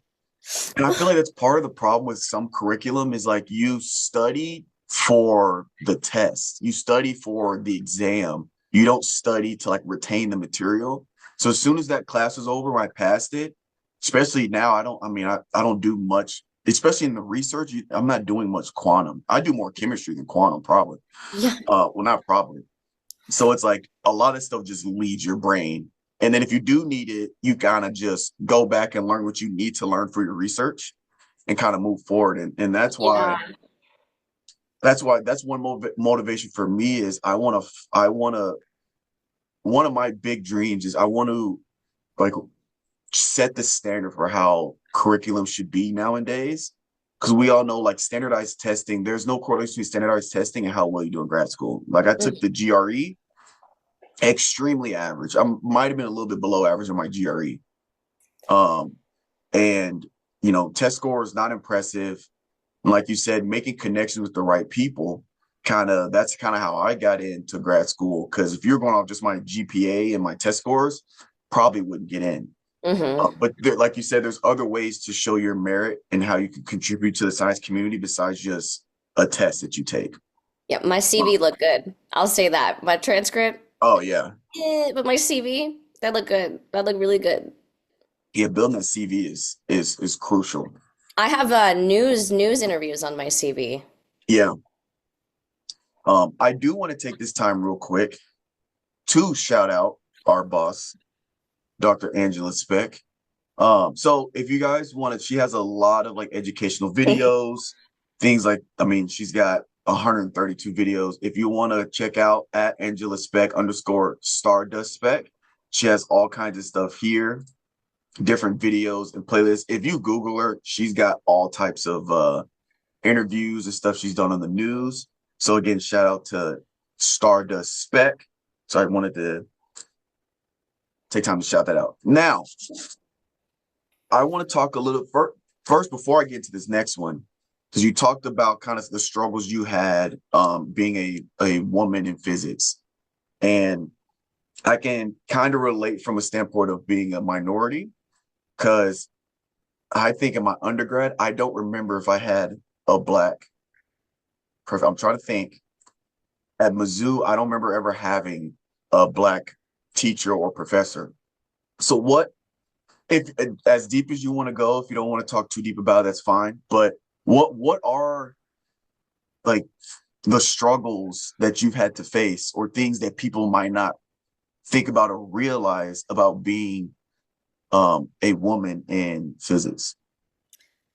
Speaker 1: and I feel like that's part of the problem with some curriculum is like you study for the test, you study for the exam. You don't study to like retain the material. So as soon as that class is over, I passed it. Especially now, I don't do much, especially in the research. I'm not doing much quantum. I do more chemistry than quantum, probably.
Speaker 2: Yeah,
Speaker 1: Well, not probably. So it's like a lot of stuff just leaves your brain. And then if you do need it, you kind of just go back and learn what you need to learn for your research and kind of move forward. And
Speaker 2: yeah,
Speaker 1: that's one motivation for me is I want to one of my big dreams is I want to like set the standard for how curriculum should be nowadays. Because we all know like standardized testing, there's no correlation between standardized testing and how well you do in grad school. Like I took the GRE, extremely average. I might have been a little bit below average on my GRE. Um, and test score is not impressive. And like you said, making connections with the right people, that's kind of how I got into grad school. Because if you're going off just my GPA and my test scores, probably wouldn't get in.
Speaker 2: hmm
Speaker 1: But like you said, there's other ways to show your merit and how you can contribute to the science community besides just a test that you take.
Speaker 2: yeah. My CV looked good. I'll say that. My transcript,
Speaker 1: Oh yeah,
Speaker 2: but my CV, that looked good. That looked really good.
Speaker 1: yeah. Building that CV is crucial.
Speaker 2: I have news interviews on my CV.
Speaker 1: Yeah. I do want to take this time real quick to shout out our boss, Dr. Angela Speck. So if you guys want to, she has a lot of like educational videos, things like, I mean, she's got 132 videos. If you want to check out at Angela Speck _ Stardust Speck, she has all kinds of stuff here, different videos and playlists. If you Google her, she's got all types of interviews and stuff she's done on the news. So again, shout out to Stardust Spec. So I wanted to take time to shout that out. Now, I want to talk a little first before I get to this next one, because you talked about kind of the struggles you had being a woman in physics. And I can kind of relate from a standpoint of being a minority, because I think in my undergrad, I don't remember if I had a black I'm trying to think. At Mizzou, I don't remember ever having a black teacher or professor. So what if as deep as you want to go, if you don't want to talk too deep about it, that's fine. But what are like the struggles that you've had to face or things that people might not think about or realize about being a woman in physics?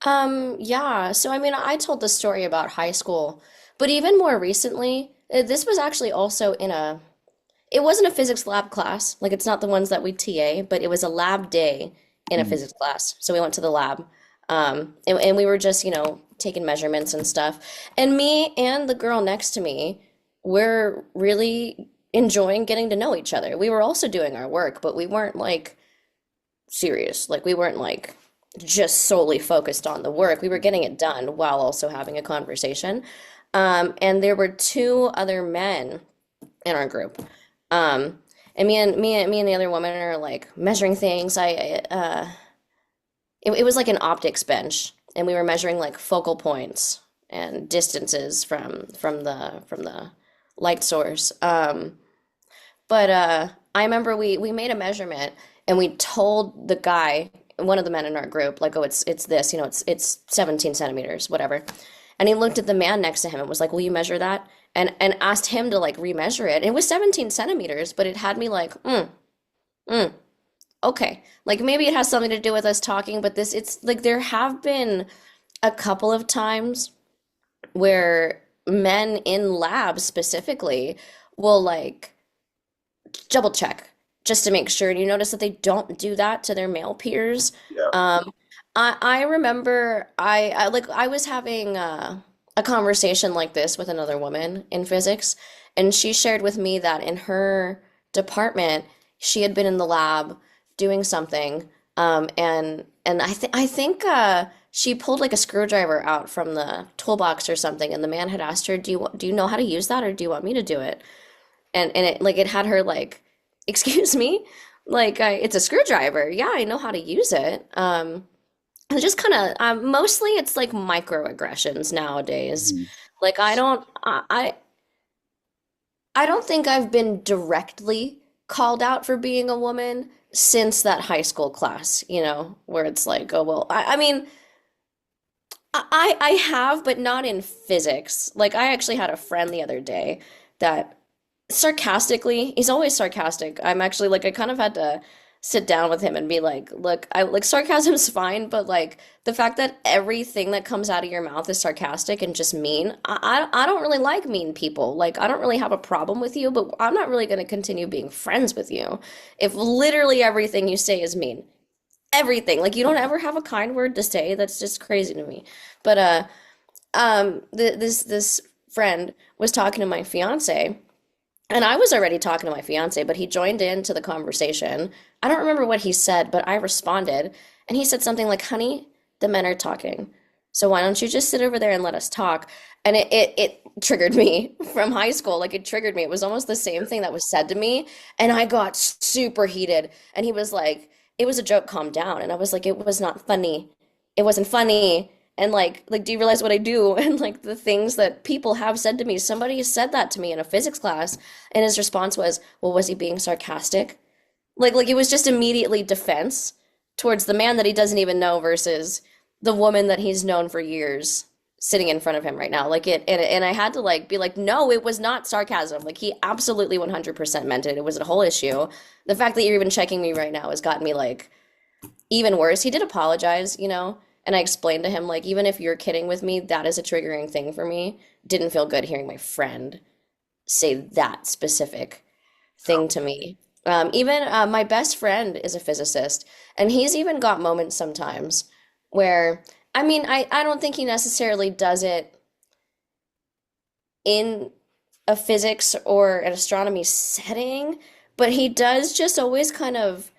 Speaker 2: Yeah. So I mean, I told the story about high school, but even more recently, this was actually also it wasn't a physics lab class. Like it's not the ones that we TA, but it was a lab day in a
Speaker 1: Mm,
Speaker 2: physics class. So we went to the lab. And we were just, taking measurements and stuff. And me and the girl next to me were really enjoying getting to know each other. We were also doing our work, but we weren't like serious. Like we weren't like just solely focused on the work. We were getting it done while also having a conversation. And there were two other men in our group. Um, and me and the other woman are like measuring things. It was like an optics bench, and we were measuring like focal points and distances from the light source. But I remember we made a measurement and we told the guy, one of the men in our group, like, oh, it's this, it's 17 centimeters, whatever. And he looked at the man next to him and was like, will you measure that? And asked him to like remeasure it. And it was 17 centimeters, but it had me like, mm, okay. Like maybe it has something to do with us talking, but it's like there have been a couple of times where men in labs specifically will like double check just to make sure. And you notice that they don't do that to their male peers.
Speaker 1: Yeah.
Speaker 2: Um, I remember I was having a conversation like this with another woman in physics, and she shared with me that in her department she had been in the lab doing something, and I think she pulled like a screwdriver out from the toolbox or something, and the man had asked her, do you know how to use that, or do you want me to do it?" And it like it had her like, excuse me, like it's a screwdriver. Yeah, I know how to use it. It's just kind of mostly it's like microaggressions nowadays.
Speaker 1: Mhm.
Speaker 2: Like I don't think I've been directly called out for being a woman since that high school class, where it's like, oh well, I mean, I have, but not in physics. Like I actually had a friend the other day that sarcastically, he's always sarcastic. I'm actually like I kind of had to sit down with him and be like, look, I like sarcasm's fine, but like the fact that everything that comes out of your mouth is sarcastic and just mean, I don't really like mean people. Like I don't really have a problem with you, but I'm not really going to continue being friends with you if literally everything you say is mean. Everything. Like you don't ever have a kind word to say. That's just crazy to me. But this friend was talking to my fiance, and I was already talking to my fiance, but he joined into the conversation. I don't remember what he said, but I responded, and he said something like, "Honey, the men are talking. So why don't you just sit over there and let us talk?" And it triggered me from high school. Like it triggered me. It was almost the same thing that was said to me, and I got super heated. And he was like, "It was a joke, calm down." And I was like, "It was not funny. It wasn't funny." And like, do you realize what I do? And like the things that people have said to me. Somebody said that to me in a physics class, and his response was, "Well, was he being sarcastic?" Like it was just immediately defense towards the man that he doesn't even know versus the woman that he's known for years sitting in front of him right now. Like and I had to like be like, "No, it was not sarcasm." Like he absolutely 100% meant it. It was a whole issue. The fact that you're even checking me right now has gotten me like even worse. He did apologize, and I explained to him like even if you're kidding with me, that is a triggering thing for me. Didn't feel good hearing my friend say that specific thing to me. Even my best friend is a physicist, and he's even got moments sometimes where, I mean, I don't think he necessarily does it in a physics or an astronomy setting, but he does just always kind of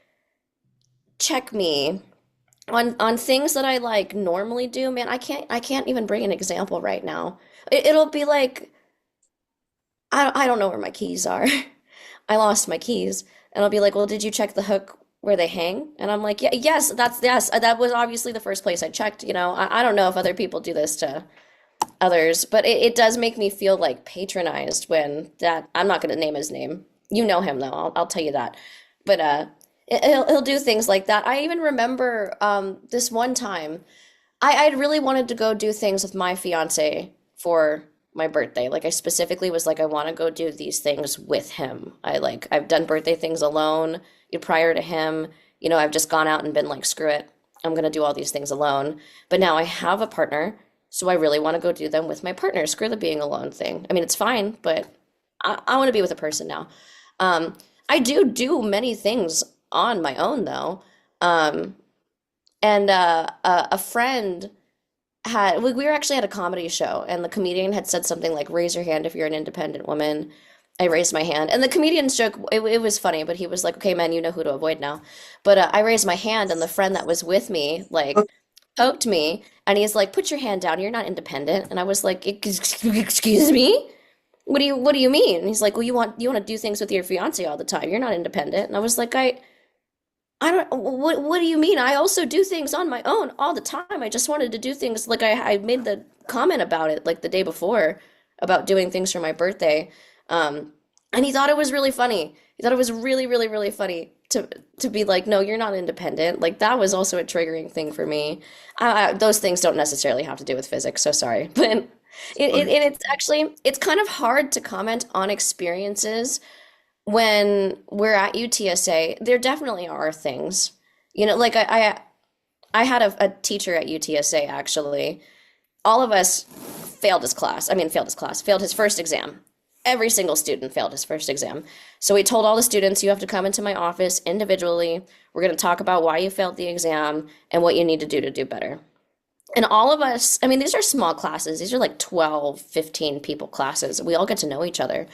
Speaker 2: check me on things that I like normally do. Man, I can't even bring an example right now. It'll be like I don't know where my keys are. I lost my keys. And I'll be like, "Well, did you check the hook where they hang?" And I'm like, "Yeah, yes, that was obviously the first place I checked, I don't know if other people do this to others, but it does make me feel like patronized when that I'm not going to name his name. You know him though. I'll tell you that. But he'll do things like that. I even remember this one time I really wanted to go do things with my fiance for my birthday. Like I specifically was like, I want to go do these things with him. I've done birthday things alone prior to him. I've just gone out and been like, screw it. I'm gonna do all these things alone. But now I have a partner, so I really want to go do them with my partner. Screw the being alone thing. I mean, it's fine, but I want to be with a person now. Um, I do many things on my own though. Um, and a friend we were actually at a comedy show, and the comedian had said something like, "Raise your hand if you're an independent woman." I raised my hand, and the comedian's joke, it was funny, but he was like, "Okay, man, you know who to avoid now." But I raised my hand, and the friend that was with me like poked me, and he's like, "Put your hand down. You're not independent." And I was like, Excuse me? What do you mean?" And he's like, "Well, you want to do things with your fiance all the time. You're not independent." And I was like, I don't, what do you mean? I also do things on my own all the time. I just wanted to do things like I made the comment about it like the day before about doing things for my birthday. Um, and he thought it was really funny. He thought it was really, really, really funny to be like, "No, you're not independent." Like that was also a triggering thing for me. Those things don't necessarily have to do with physics, so sorry. But it's actually it's kind of hard to comment on experiences when we're at UTSA. There definitely are things, like I had a teacher at UTSA actually. All of us failed his class. I mean, failed his class, failed his first exam. Every single student failed his first exam. So he told all the students, you have to come into my office individually. We're going to talk about why you failed the exam and what you need to do better. And all of us, I mean, these are small classes. These are like 12, 15 people classes. We all get to know each other.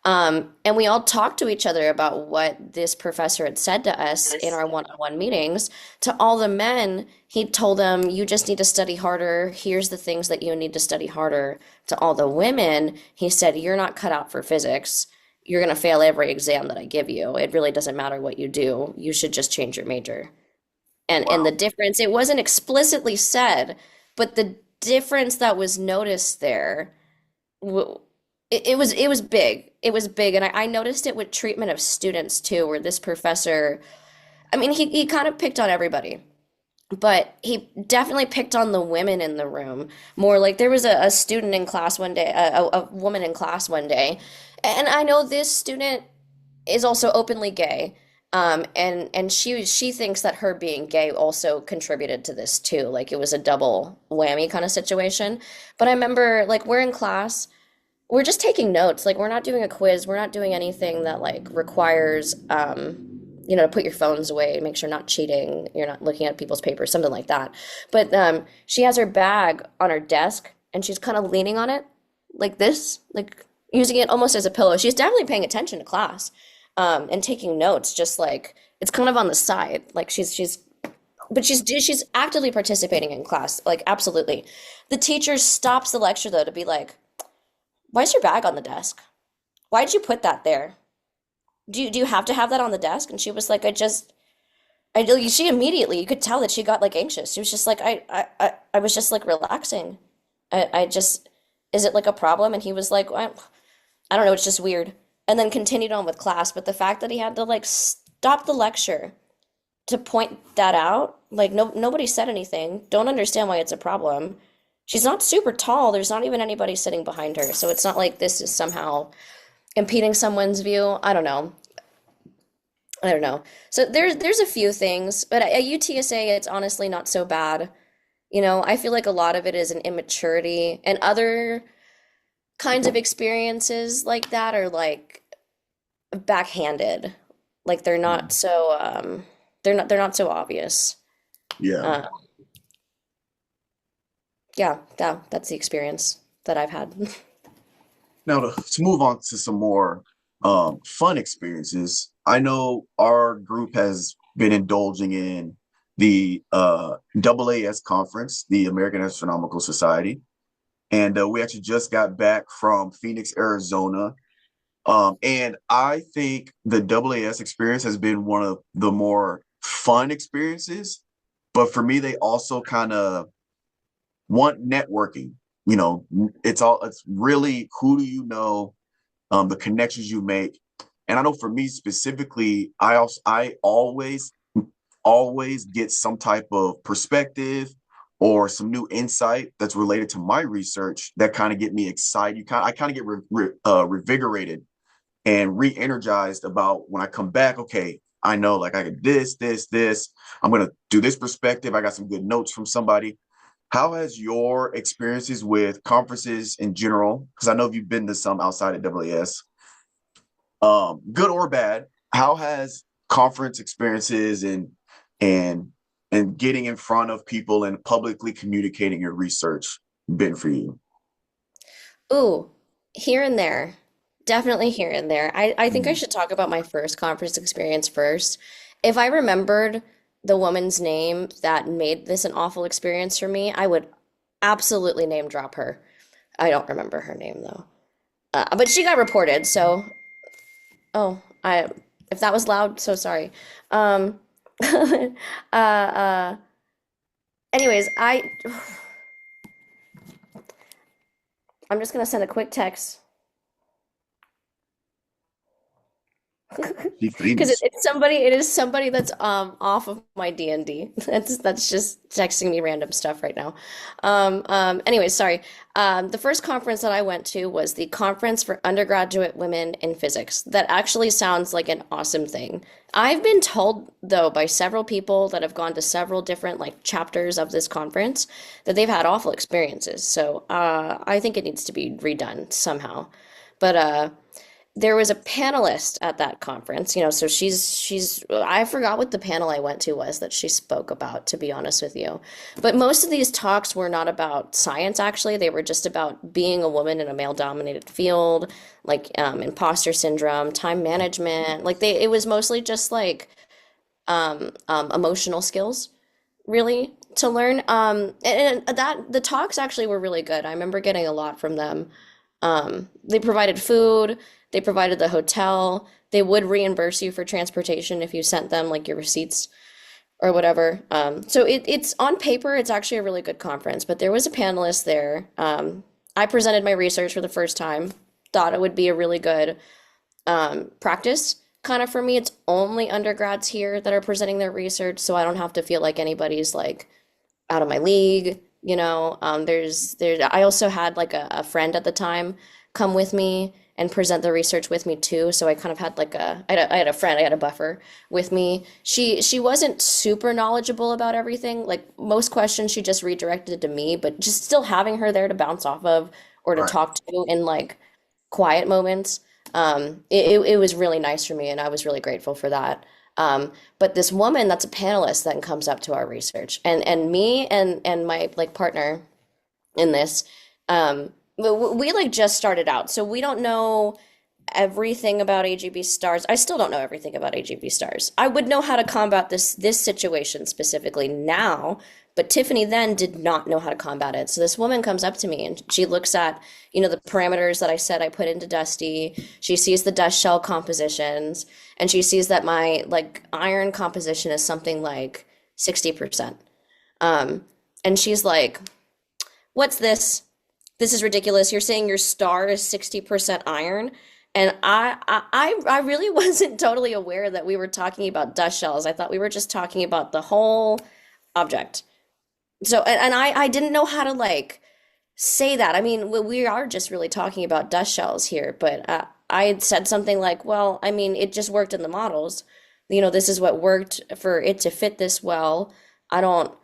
Speaker 2: And we all talked to each other about what this professor had said to us in our one-on-one meetings. To all the men, he told them, you just need to study harder. Here's the things that you need to study harder. To all the women, he said, you're not cut out for physics. You're going to fail every exam that I give you. It really doesn't matter what you do. You should just change your major. And the
Speaker 1: Wow.
Speaker 2: difference, it wasn't explicitly said, but the difference that was noticed there, it was big. It was big, and I noticed it with treatment of students too, where this professor, I mean, he kind of picked on everybody, but he definitely picked on the women in the room more. Like there was a student in class one day, a woman in class one day, and I know this student is also openly gay. And she thinks that her being gay also contributed to this too. Like it was a double whammy kind of situation. But I remember like we're in class, we're just taking notes. Like we're not doing a quiz, we're not doing anything that like requires to put your phones away, make sure you're not cheating, you're not looking at people's papers, something like that. But she has her bag on her desk and she's kind of leaning on it like this, like using it almost as a pillow. She's definitely paying attention to class and taking notes, just like it's kind of on the side. Like she's actively participating in class, like absolutely. The teacher stops the lecture though to be like, "Why's your bag on the desk? Why'd you put that there? Do you have to have that on the desk?" And she was like, she immediately, you could tell that she got like anxious. She was just like, I was just like relaxing. I just, is it like a problem? And he was like, I don't know, it's just weird. And then continued on with class. But the fact that he had to like stop the lecture to point that out, like nobody said anything. Don't understand why it's a problem. She's not super tall. There's not even anybody sitting behind her. So it's not like this is somehow impeding someone's view. I don't know. I don't know. So there's a few things, but at UTSA it's honestly not so bad. I feel like a lot of it is an immaturity, and other kinds of experiences like that are like backhanded. Like they're not so obvious.
Speaker 1: Yeah.
Speaker 2: Uh, yeah, that's the experience that I've had.
Speaker 1: Now to move on to some more fun experiences, I know our group has been indulging in the AAS conference, the American Astronomical Society, and we actually just got back from Phoenix, Arizona. And I think the AAS experience has been one of the more fun experiences, but for me, they also kind of want networking. It's really who do you know, the connections you make. And I know for me specifically, I always get some type of perspective or some new insight that's related to my research that kind of get me excited. I kind of get revigorated and re-energized about when I come back. Okay, I know like I get this. I'm gonna do this perspective. I got some good notes from somebody. How has your experiences with conferences in general, because I know you've been to some outside of AAS, good or bad, how has conference experiences and and getting in front of people and publicly communicating your research been for you?
Speaker 2: Ooh, here and there. Definitely here and there. I think I
Speaker 1: Mm.
Speaker 2: should talk about my first conference experience first. If I remembered the woman's name that made this an awful experience for me, I would absolutely name drop her. I don't remember her name though. But she got reported, so oh, if that was loud, so sorry. Um, uh, anyways, I'm just gonna send a quick text. Because
Speaker 1: Tiffany's.
Speaker 2: it is somebody that's off of my D&D. That's just texting me random stuff right now. Anyways, sorry. The first conference that I went to was the Conference for Undergraduate Women in Physics. That actually sounds like an awesome thing. I've been told though by several people that have gone to several different like chapters of this conference that they've had awful experiences. So I think it needs to be redone somehow. But there was a panelist at that conference, so she's I forgot what the panel I went to was that she spoke about, to be honest with you. But most of these talks were not about science, actually. They were just about being a woman in a male-dominated field, like imposter syndrome, time management. Like it was mostly just like emotional skills, really, to learn. And that the talks actually were really good. I remember getting a lot from them. They provided food, they provided the hotel, they would reimburse you for transportation if you sent them like your receipts or whatever. So it's on paper, it's actually a really good conference, but there was a panelist there. I presented my research for the first time, thought it would be a really good practice. Kind of for me, it's only undergrads here that are presenting their research, so I don't have to feel like anybody's like out of my league. I also had like a friend at the time come with me and present the research with me too. So I kind of had like I had a friend, I had a buffer with me. She wasn't super knowledgeable about everything. Like most questions she just redirected to me, but just still having her there to bounce off of or to
Speaker 1: Right.
Speaker 2: talk to in like quiet moments. It was really nice for me, and I was really grateful for that. But this woman that's a panelist then comes up to our research, and me and my like partner in this, we like just started out, so we don't know everything about AGB stars. I still don't know everything about AGB stars. I would know how to combat this situation specifically now, but Tiffany then did not know how to combat it. So this woman comes up to me and she looks at, the parameters that I said I put into Dusty. She sees the dust shell compositions and she sees that my like iron composition is something like 60%. And she's like, "What's this? This is ridiculous. You're saying your star is 60% iron?" And I really wasn't totally aware that we were talking about dust shells. I thought we were just talking about the whole object. So, and I didn't know how to like say that. I mean, we are just really talking about dust shells here, but I had said something like, well, I mean, it just worked in the models. This is what worked for it to fit this well. I don't,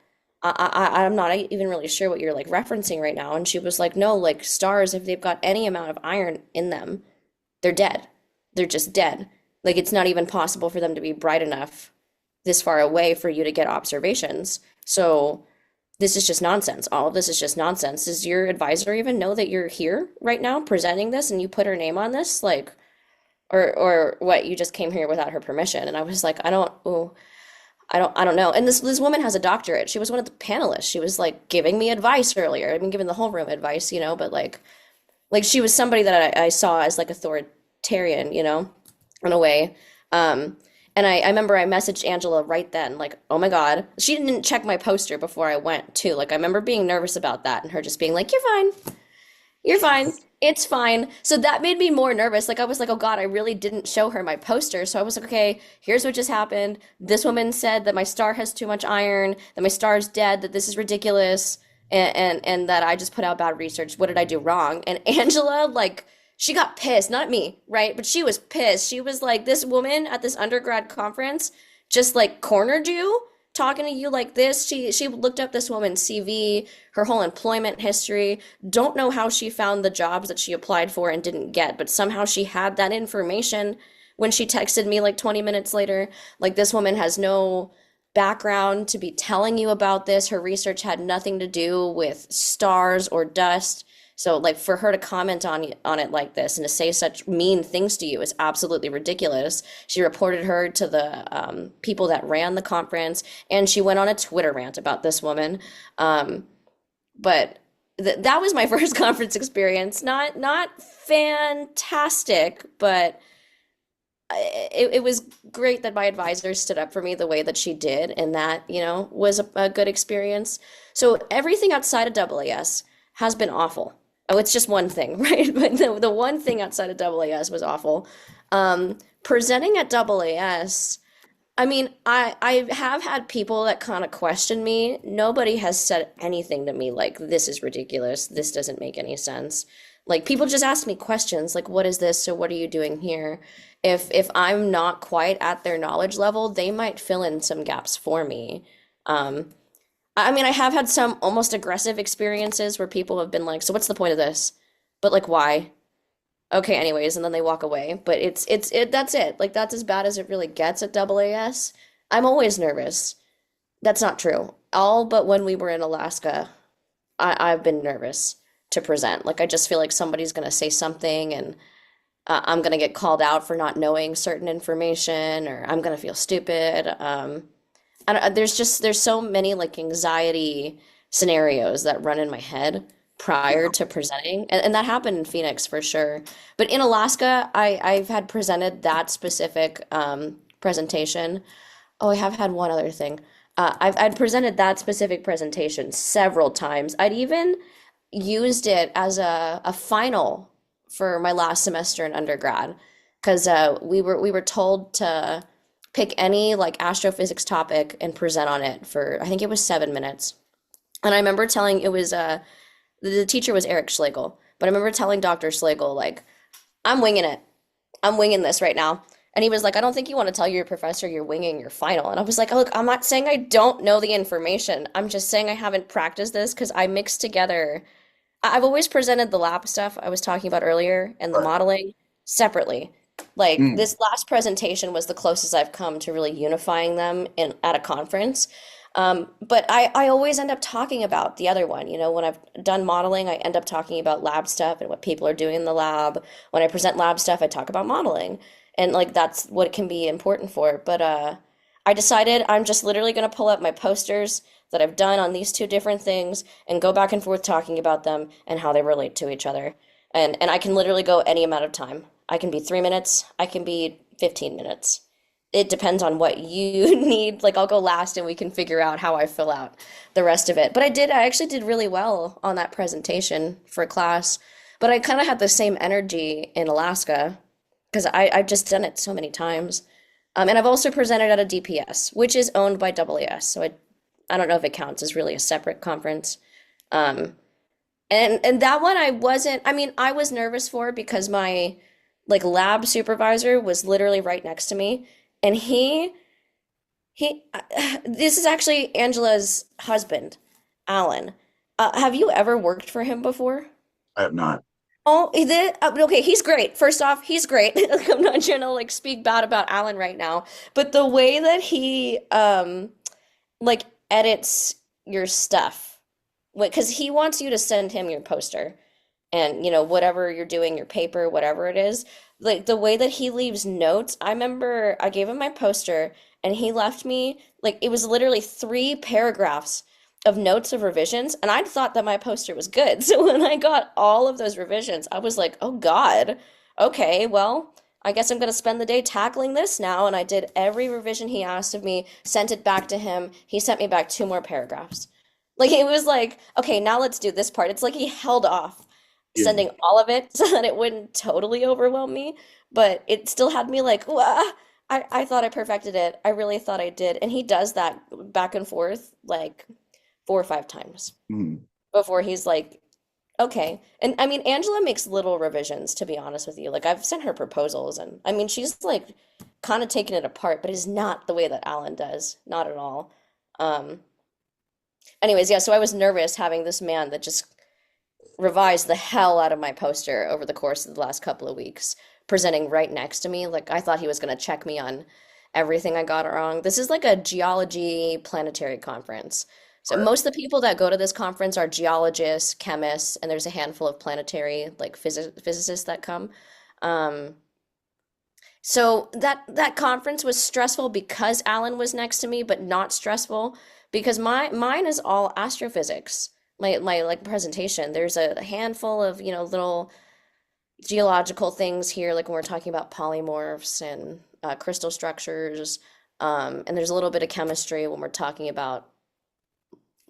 Speaker 2: I'm not even really sure what you're like referencing right now. And she was like, no, like stars, if they've got any amount of iron in them, they're dead. They're just dead. Like it's not even possible for them to be bright enough this far away for you to get observations. So this is just nonsense. All of this is just nonsense. Does your advisor even know that you're here right now presenting this and you put her name on this? Like, or what, you just came here without her permission? And I was like, I don't know. And this woman has a doctorate. She was one of the panelists. She was like giving me advice earlier. I mean, giving the whole room advice, but like she was somebody that I saw as like authoritarian, in a way. And I remember I messaged Angela right then, like, oh my God. She didn't check my poster before I went too. Like I remember being nervous about that and her just being like, "You're fine. You're fine. It's fine." So that made me more nervous. Like I was like, oh God, I really didn't show her my poster. So I was like, okay, here's what just happened. This woman said that my star has too much iron, that my star's dead, that this is ridiculous, and that I just put out bad research. What did I do wrong? And Angela, like, she got pissed, not me, right? But she was pissed. She was like, this woman at this undergrad conference just like cornered you, talking to you like this. She looked up this woman's CV, her whole employment history. Don't know how she found the jobs that she applied for and didn't get, but somehow she had that information when she texted me like 20 minutes later. Like this woman has no background to be telling you about this. Her research had nothing to do with stars or dust. So like for her to comment on it like this and to say such mean things to you is absolutely ridiculous. She reported her to the people that ran the conference, and she went on a Twitter rant about this woman. But that was my first conference experience. Not fantastic, but it was great that my advisor stood up for me the way that she did, and that was a good experience. So everything outside of AAS has been awful. Oh, it's just one thing, right? But the one thing outside of AAS was awful. presenting at AAS, I mean, I have had people that kind of question me. Nobody has said anything to me like this is ridiculous. This doesn't make any sense. Like people just ask me questions like what is this or what are you doing here? If I'm not quite at their knowledge level, they might fill in some gaps for me. Um, I mean, I have had some almost aggressive experiences where people have been like, "So what's the point of this?" But like, why? Okay, anyways, and then they walk away. But it's that's it. Like that's as bad as it really gets at AAS. I'm always nervous. That's not true. All but when we were in Alaska, I've been nervous to present. Like I just feel like somebody's gonna say something and I'm gonna get called out for not knowing certain information, or I'm gonna feel stupid. There's so many like anxiety scenarios that run in my head prior
Speaker 1: Yeah.
Speaker 2: to presenting, and that happened in Phoenix for sure. But in Alaska, I've had presented that specific presentation. Oh, I have had one other thing. I'd presented that specific presentation several times. I'd even used it as a final for my last semester in undergrad because we were told to pick any like astrophysics topic and present on it for I think it was 7 minutes. And I remember telling it was the teacher was Eric Schlegel, but I remember telling Dr. Schlegel like I'm winging it. I'm winging this right now. And he was like, I don't think you want to tell your professor you're winging your final. And I was like, look, I'm not saying I don't know the information. I'm just saying I haven't practiced this because I mixed together I've always presented the lab stuff I was talking about earlier and the
Speaker 1: Right.
Speaker 2: modeling separately. Like
Speaker 1: Mm.
Speaker 2: this last presentation was the closest I've come to really unifying them in at a conference. But I always end up talking about the other one. You know, when I've done modeling, I end up talking about lab stuff and what people are doing in the lab. When I present lab stuff, I talk about modeling. And like that's what it can be important for. But I decided I'm just literally going to pull up my posters that I've done on these two different things and go back and forth talking about them and how they relate to each other. And I can literally go any amount of time. I can be 3 minutes, I can be 15 minutes. It depends on what you need. Like I'll go last and we can figure out how I fill out the rest of it. But I actually did really well on that presentation for class. But I kind of had the same energy in Alaska because I've just done it so many times. And I've also presented at a DPS, which is owned by AAS. So I don't know if it counts as really a separate conference. Um, and that one I wasn't, I mean, I was nervous for because my like lab supervisor was literally right next to me. And he, this is actually Angela's husband, Alan. Have you ever worked for him before?
Speaker 1: I have not.
Speaker 2: Oh, okay, he's great. First off, he's great. I'm not trying to like speak bad about Alan right now, but the way that he like edits your stuff, because he wants you to send him your poster and you know whatever you're doing, your paper, whatever it is, like the way that he leaves notes. I remember I gave him my poster and he left me like it was literally 3 paragraphs of notes of revisions, and I thought that my poster was good. So when I got all of those revisions, I was like, "Oh God, okay, well, I guess I'm gonna spend the day tackling this now." And I did every revision he asked of me, sent it back to him. He sent me back 2 more paragraphs. Like it was like, okay, now let's do this part. It's like he held off
Speaker 1: Yeah.
Speaker 2: sending all of it so that it wouldn't totally overwhelm me, but it still had me like, "Wah." I thought I perfected it. I really thought I did. And he does that back and forth like 4 or 5 times
Speaker 1: Mm.
Speaker 2: before he's like, okay. And I mean, Angela makes little revisions, to be honest with you. Like, I've sent her proposals, and I mean, she's like kind of taking it apart, but it's not the way that Alan does. Not at all. Um, anyways, yeah, so I was nervous having this man that just revised the hell out of my poster over the course of the last couple of weeks, presenting right next to me. Like, I thought he was going to check me on everything I got wrong. This is like a geology planetary conference. So
Speaker 1: Right.
Speaker 2: most of the people that go to this conference are geologists, chemists, and there's a handful of planetary like physicists that come. Um, so that conference was stressful because Alan was next to me, but not stressful because mine is all astrophysics. My like presentation. There's a handful of, you know, little geological things here, like when we're talking about polymorphs and crystal structures. And there's a little bit of chemistry when we're talking about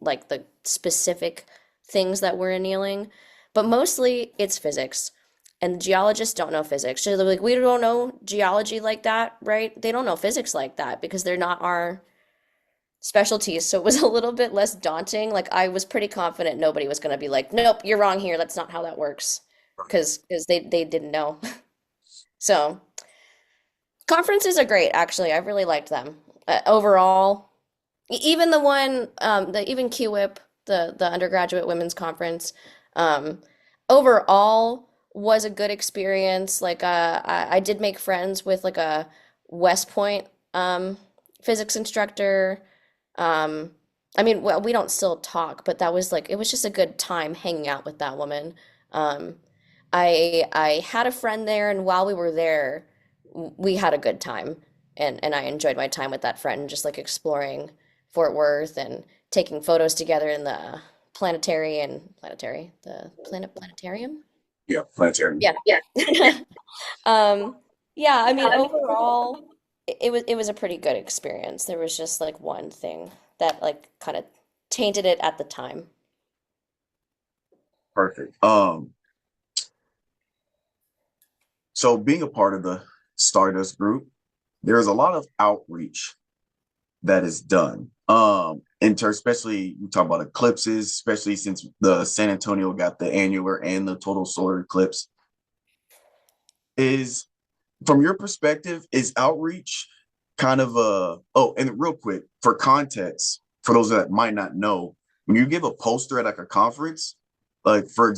Speaker 2: like the specific things that we're annealing, but mostly it's physics. And geologists don't know physics. So they're like, we don't know geology like that, right? They don't know physics like that because they're not our specialties. So it was a little bit less daunting. Like I was pretty confident nobody was going to be like, nope, you're wrong here. That's not how that works. Because they didn't know. So conferences are great, actually. I really liked them. Overall, even the one, the even QWIP, the undergraduate women's conference, um, overall was a good experience. Like, I did make friends with like a West Point physics instructor. Um, I mean, well, we don't still talk, but that was like it was just a good time hanging out with that woman. Um, I had a friend there, and while we were there, we had a good time, and I enjoyed my time with that friend, just like exploring Fort Worth and taking photos together in the planetarium.
Speaker 1: Yeah, planetarium.
Speaker 2: Yeah. Yeah. Yeah, I mean, overall, it was a pretty good experience. There was just like one thing that like kind of tainted it at the time.
Speaker 1: Perfect. So being a part of the Stardust group, there's a lot of outreach that is done. Especially we talk about eclipses, especially since the San Antonio got the annular and the total solar eclipse. Is from your perspective, is outreach kind of a and real quick for context, for those that might not know, when you give a poster at like a conference, like for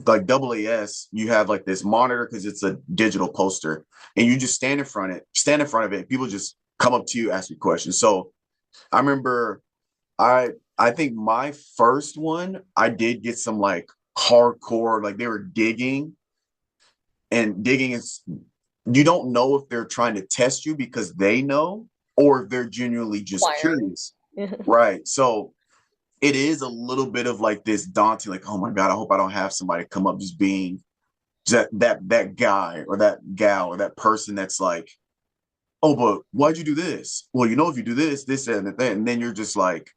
Speaker 1: like AAS, you have like this monitor because it's a digital poster, and you just stand in front of it. People just come up to you, ask you questions. So I remember I think my first one, I did get some like hardcore, like they were digging, and digging is you don't know if they're trying to test you because they know or if they're genuinely just
Speaker 2: Wiring.
Speaker 1: curious. Right. So it is a little bit of like this daunting, like, oh my God, I hope I don't have somebody come up just being that guy or that gal or that person that's like, oh, but why'd you do this? Well, if you do this and that, and then you're just like,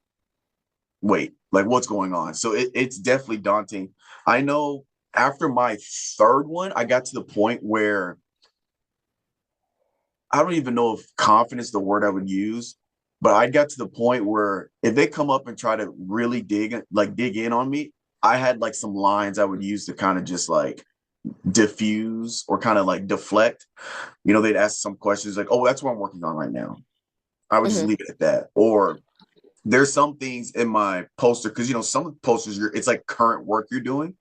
Speaker 1: wait, like what's going on? So it's definitely daunting. I know after my third one, I got to the point where I don't even know if confidence is the word I would use, but I got to the point where if they come up and try to really dig in on me, I had like some lines I would use to kind of just like diffuse or kind of like deflect. They'd ask some questions like, "Oh, that's what I'm working on right now." I would just
Speaker 2: Hmm.
Speaker 1: leave it at that. Or there's some things in my poster because some posters it's like current work you're doing.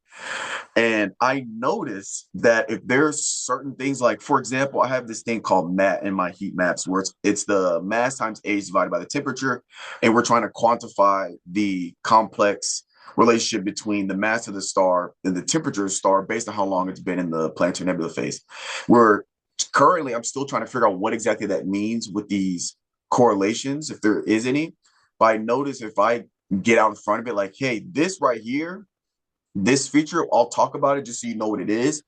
Speaker 1: And I noticed that if there's certain things, like for example, I have this thing called MAT in my heat maps where it's the mass times age divided by the temperature, and we're trying to quantify the complex relationship between the mass of the star and the temperature of the star based on how long it's been in the planetary nebula phase. We're currently I'm still trying to figure out what exactly that means with these correlations, if there is any. But I notice if I get out in front of it, like, hey, this right here, this feature, I'll talk about it just so you know what it is.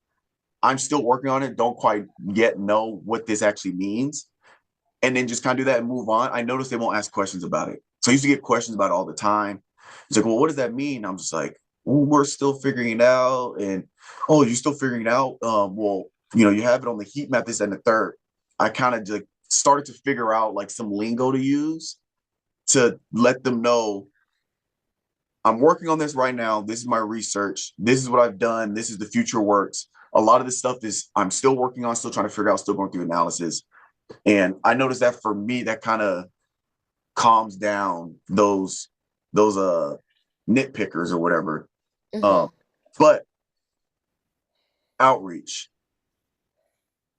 Speaker 1: I'm still working on it. Don't quite yet know what this actually means. And then just kind of do that and move on. I noticed they won't ask questions about it. So I used to get questions about it all the time. It's like, well, what does that mean? I'm just like, well, we're still figuring it out. And oh, you're still figuring it out? Well, you have it on the heat map, this and the third. I kind of just started to figure out like some lingo to use to let them know I'm working on this right now. This is my research. This is what I've done. This is the future works. A lot of this stuff is I'm still working on, still trying to figure out, still going through analysis. And I noticed that for me, that kind of calms down those nitpickers or whatever.
Speaker 2: Hmm.
Speaker 1: Um, but outreach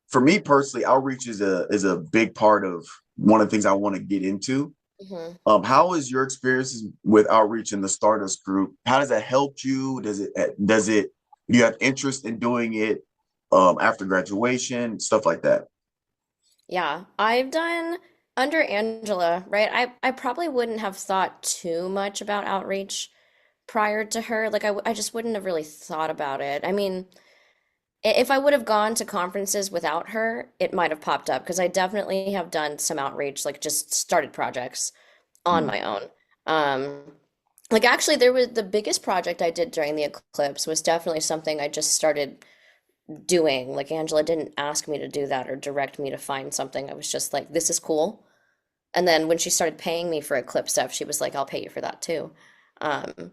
Speaker 1: for me personally, outreach is a big part of one of the things I want to get into.
Speaker 2: Hmm.
Speaker 1: How is your experiences with outreach in the Stardust group? How does that help you? Does it do you have interest in doing it after graduation, stuff like that?
Speaker 2: Yeah, I've done under Angela, right? I probably wouldn't have thought too much about outreach prior to her. Like I just wouldn't have really thought about it. I mean, if I would have gone to conferences without her, it might have popped up because I definitely have done some outreach, like just started projects on
Speaker 1: Mm.
Speaker 2: my own. Um, like actually there was the biggest project I did during the eclipse was definitely something I just started doing. Like Angela didn't ask me to do that or direct me to find something. I was just like, this is cool. And then when she started paying me for eclipse stuff, she was like, I'll pay you for that too. Um,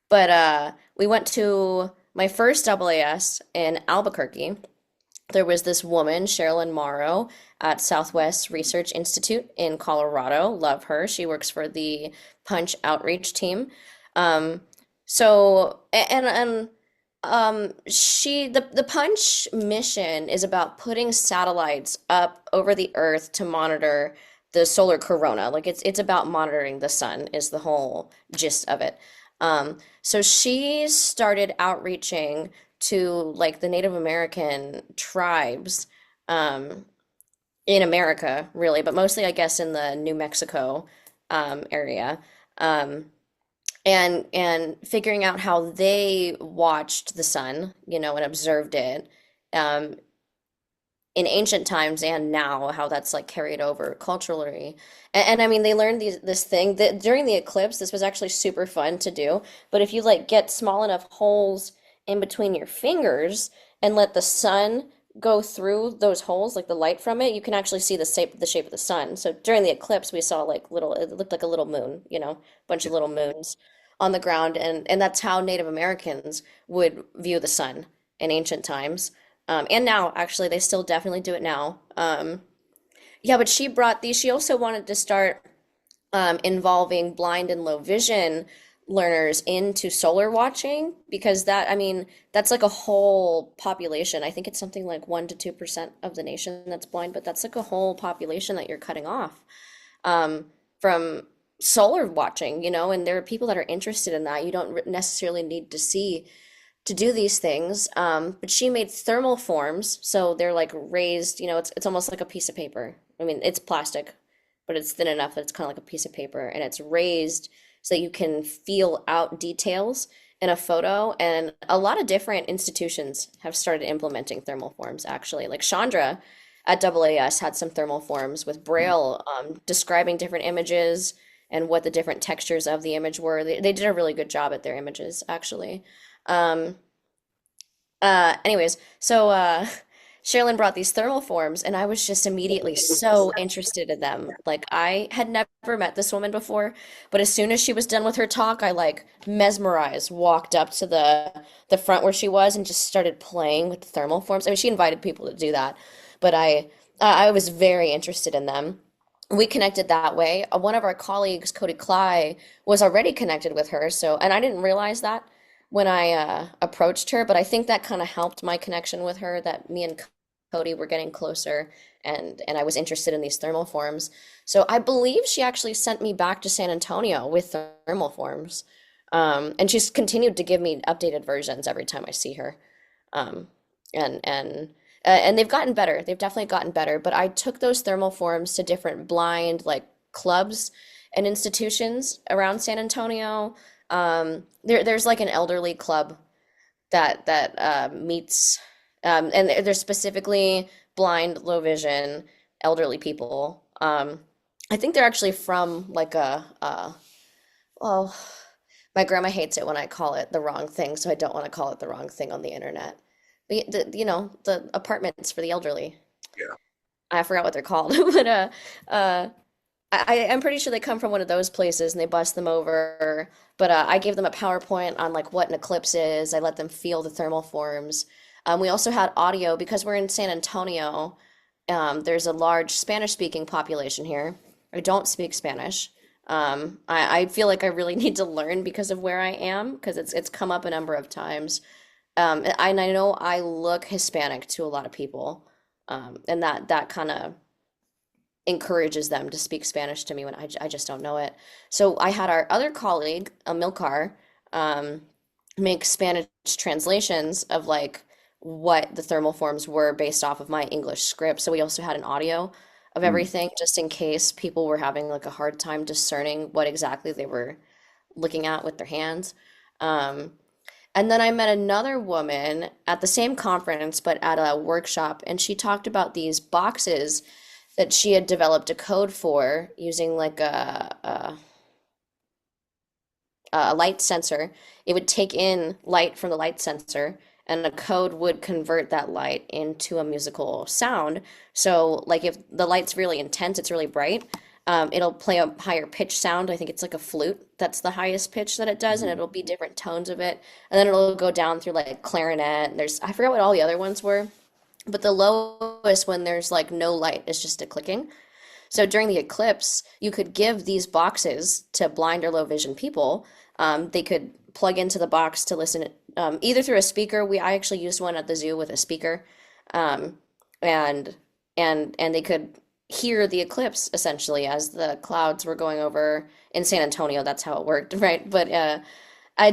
Speaker 2: but we went to my first AAS in Albuquerque. There was this woman, Sherilyn Morrow, at Southwest Research Institute in Colorado. Love her. She works for the Punch outreach team. Um, she the Punch mission is about putting satellites up over the Earth to monitor the solar corona. Like it's about monitoring the sun is the whole gist of it. So she started outreaching to like the Native American tribes um, in America, really, but mostly I guess in the New Mexico area. Um, and figuring out how they watched the sun, and observed it um, in ancient times and now, how that's like carried over culturally. And I mean, they learned this thing that during the eclipse, this was actually super fun to do. But if you like get small enough holes in between your fingers and let the sun go through those holes, like the light from it, you can actually see the shape of the sun. So during the eclipse, we saw like it looked like a little moon, bunch of little moons on the ground, and that's how Native Americans would view the sun in ancient times. And now, actually, they still definitely do it now. Yeah, but she brought these. She also wanted to start involving blind and low vision learners into solar watching because I mean, that's like a whole population. I think it's something like 1 to 2% of the nation that's blind, but that's like a whole population that you're cutting off from solar watching, and there are people that are interested in that. You don't necessarily need to see to do these things. But she made thermal forms, so they're like raised, it's almost like a piece of paper. I mean, it's plastic, but it's thin enough that it's kind of like a piece of paper, and it's raised so that you can feel out details in a photo. And a lot of different institutions have started implementing thermal forms, actually. Like Chandra at AAS had some thermal forms with Braille describing different images and what the different textures of the image were. They did a really good job at their images, actually. Um, anyways, so Sherilyn brought these thermal forms, and I was just immediately so interested in them. Like I had never met this woman before, but as soon as she was done with her talk, I like mesmerized, walked up to the front where she was and just started playing with the thermal forms. I mean, she invited people to do that, but I was very interested in them. We connected that way. One of our colleagues, Cody Cly, was already connected with her, and I didn't realize that when I approached her, but I think that kind of helped my connection with her, that me and Cody were getting closer, and I was interested in these thermal forms. So I believe she actually sent me back to San Antonio with thermal forms. And she's continued to give me updated versions every time I see her. Um, and they've gotten better. They've definitely gotten better. But I took those thermal forms to different blind like clubs and institutions around San Antonio. There's like an elderly club that meets, and they're specifically blind, low vision, elderly people. I think they're actually from like well, my grandma hates it when I call it the wrong thing, so I don't want to call it the wrong thing on the internet. The apartments for the elderly.
Speaker 1: Yeah.
Speaker 2: I forgot what they're called, but uh, I'm pretty sure they come from one of those places and they bust them over. But I gave them a PowerPoint on like what an eclipse is. I let them feel the thermal forms. We also had audio because we're in San Antonio. There's a large Spanish speaking population here. I don't speak Spanish. I feel like I really need to learn because of where I am because it's come up a number of times. And I know I look Hispanic to a lot of people, and that kind of encourages them to speak Spanish to me when I just don't know it. So I had our other colleague, Milcar, um, make Spanish translations of like what the thermal forms were based off of my English script. So we also had an audio of
Speaker 1: Mm.
Speaker 2: everything just in case people were having like a hard time discerning what exactly they were looking at with their hands. Um, and then I met another woman at the same conference, but at a workshop, and she talked about these boxes that she had developed a code for using like a light sensor. It would take in light from the light sensor and a code would convert that light into a musical sound. So, like if the light's really intense, it's really bright, it'll play a higher pitch sound. I think it's like a flute. That's the highest pitch that it does, and
Speaker 1: Mhm.
Speaker 2: it'll be different tones of it. And then it'll go down through like clarinet. And there's I forgot what all the other ones were, but the lowest when there's like no light is just a clicking. So during the eclipse, you could give these boxes to blind or low vision people. They could plug into the box to listen either through a speaker. I actually used one at the zoo with a speaker, um, and and they could hear the eclipse essentially as the clouds were going over in San Antonio. That's how it worked, right? But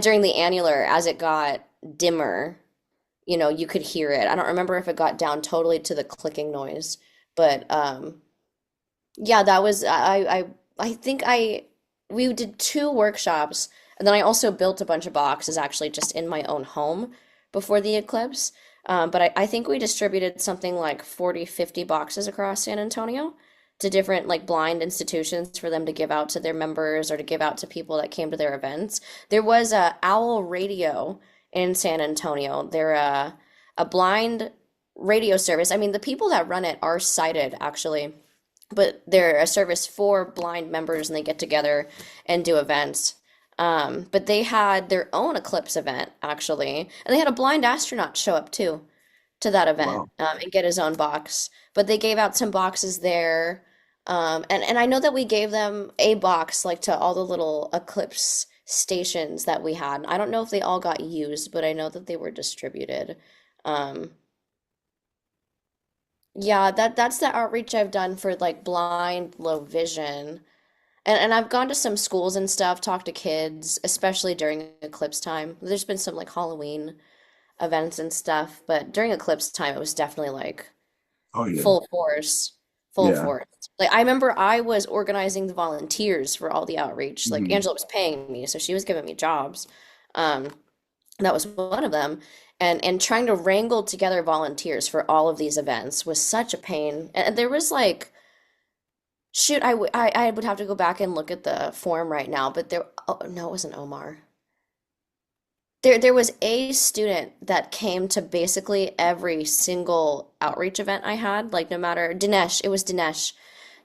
Speaker 2: during the annular, as it got dimmer, you could hear it. I don't remember if it got down totally to the clicking noise, but yeah, that was I think I we did two workshops, and then I also built a bunch of boxes actually just in my own home before the eclipse. But I think we distributed something like 40, 50 boxes across San Antonio to different like blind institutions for them to give out to their members or to give out to people that came to their events. There was a Owl Radio in San Antonio. They're a blind radio service. I mean, the people that run it are sighted actually, but they're a service for blind members and they get together and do events. But they had their own eclipse event actually, and they had a blind astronaut show up too to that event
Speaker 1: Wow.
Speaker 2: and get his own box. But they gave out some boxes there, and I know that we gave them a box like to all the little eclipse stations that we had. I don't know if they all got used, but I know that they were distributed. Um, yeah, that's the outreach I've done for like blind, low vision. And I've gone to some schools and stuff, talked to kids, especially during eclipse time. There's been some like Halloween events and stuff, but during eclipse time it was definitely like
Speaker 1: Oh yeah.
Speaker 2: full force, full
Speaker 1: Yeah.
Speaker 2: force. Like I remember I was organizing the volunteers for all the outreach. Like
Speaker 1: Mhm.
Speaker 2: Angela was paying me, so she was giving me jobs. Um, that was one of them. And trying to wrangle together volunteers for all of these events was such a pain. And there was like, shoot, I would have to go back and look at the form right now, but oh, no, it wasn't Omar. There was a student that came to basically every single outreach event I had, like no matter Dinesh, it was Dinesh.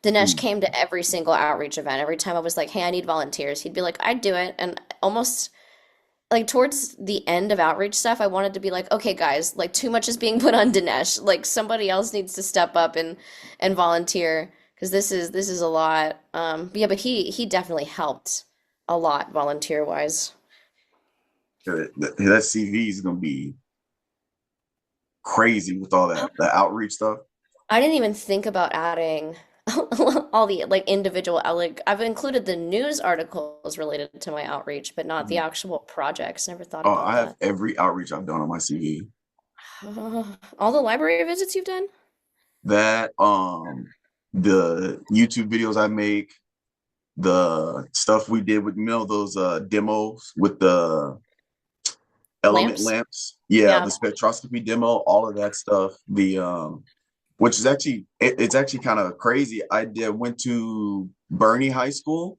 Speaker 2: Dinesh
Speaker 1: Mhm.
Speaker 2: came to every single outreach event. Every time I was like, "Hey, I need volunteers," he'd be like, "I'd do it." And almost like towards the end of outreach stuff, I wanted to be like, "Okay, guys, like too much is being put on Dinesh. Like somebody else needs to step up and volunteer because this is a lot." Yeah, but he definitely helped a lot volunteer wise.
Speaker 1: That CV is gonna be crazy with all that the outreach stuff.
Speaker 2: I didn't even think about adding all the like individual like I've included the news articles related to my outreach, but not the
Speaker 1: Mhm.
Speaker 2: actual projects. Never thought
Speaker 1: Oh,
Speaker 2: about
Speaker 1: I have
Speaker 2: that.
Speaker 1: every outreach I've done on my CV.
Speaker 2: All the library visits you've done?
Speaker 1: That the YouTube videos I make, the stuff we did with those demos with the element
Speaker 2: Lamps?
Speaker 1: lamps. Yeah,
Speaker 2: Yeah.
Speaker 1: the spectroscopy demo, all of that stuff. The which is actually it's actually kind of crazy. Went to Bernie High School,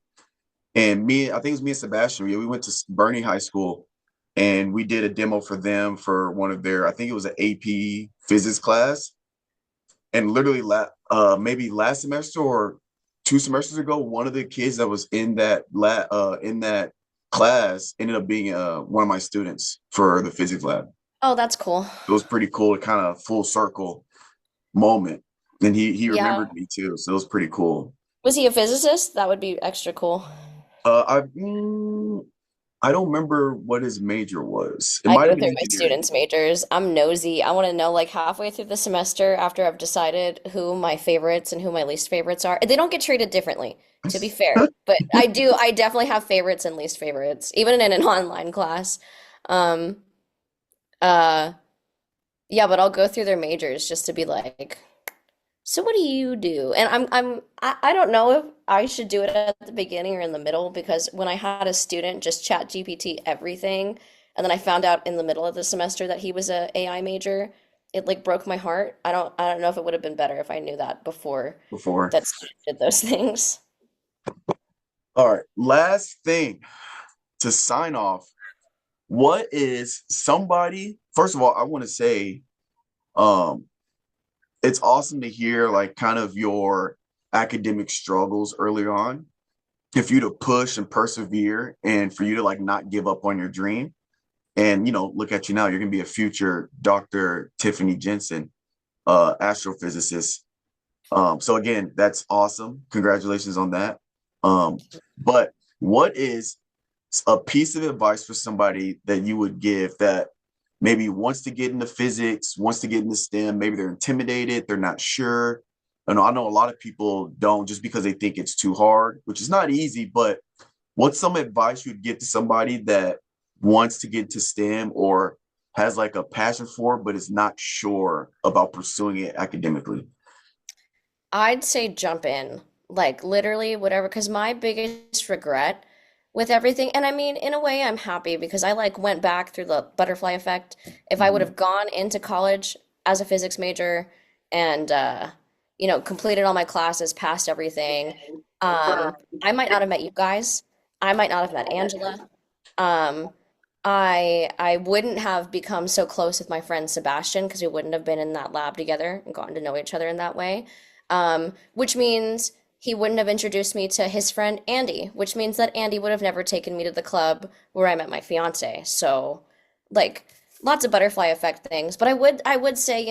Speaker 1: and I think it was me and Sebastian. Yeah, we went to Bernie High School, and we did a demo for them for one of their, I think it was an AP physics class. And literally, maybe last semester or 2 semesters ago, one of the kids that was in that class ended up being one of my students for the physics lab.
Speaker 2: Oh, that's cool.
Speaker 1: It was pretty cool, kind of full circle moment. And he
Speaker 2: Yeah.
Speaker 1: remembered me too, so it was pretty cool.
Speaker 2: Was he a physicist? That would be extra cool.
Speaker 1: Uh, I mm, I don't remember what his major was. It
Speaker 2: I
Speaker 1: might
Speaker 2: go
Speaker 1: have been
Speaker 2: through my
Speaker 1: engineering.
Speaker 2: students' majors. I'm nosy. I want to know like halfway through the semester after I've decided who my favorites and who my least favorites are. They don't get treated differently, to be fair, but I do. I definitely have favorites and least favorites, even in an online class. Um, uh, yeah, but I'll go through their majors just to be like, so what do you do? And I don't know if I should do it at the beginning or in the middle because when I had a student just chat GPT everything, and then I found out in the middle of the semester that he was a AI major, it like broke my heart. I don't know if it would have been better if I knew that before
Speaker 1: Before.
Speaker 2: that student did those things.
Speaker 1: All right, last thing to sign off. what is somebody, first of all, I want to say, um, it's awesome to hear like kind of your academic struggles early on. If you to push and persevere and for you to like not give up on your dream. And look at you now, you're gonna be a future Dr. Tiffany Jensen, astrophysicist. So again, that's awesome. Congratulations on that. But what is a piece of advice for somebody that you would give that maybe wants to get into physics, wants to get into STEM, maybe they're intimidated, they're not sure. I know a lot of people don't just because they think it's too hard, which is not easy, but what's some advice you'd give to somebody that wants to get into STEM or has like a passion for it, but is not sure about pursuing it academically?
Speaker 2: I'd say jump in, like literally whatever, because my biggest regret with everything, and I mean, in a way, I'm happy because I like went back through the butterfly effect. If I would
Speaker 1: Mhm.
Speaker 2: have gone into college as a physics major and completed all my classes, passed everything, I might not have met you guys. I might not have met Angela. Um, I wouldn't have become so close with my friend Sebastian because we wouldn't have been in that lab together and gotten to know each other in that way. Which means he wouldn't have introduced me to his friend Andy, which means that Andy would have never taken me to the club where I met my fiance. So, like, lots of butterfly effect things. But I would say,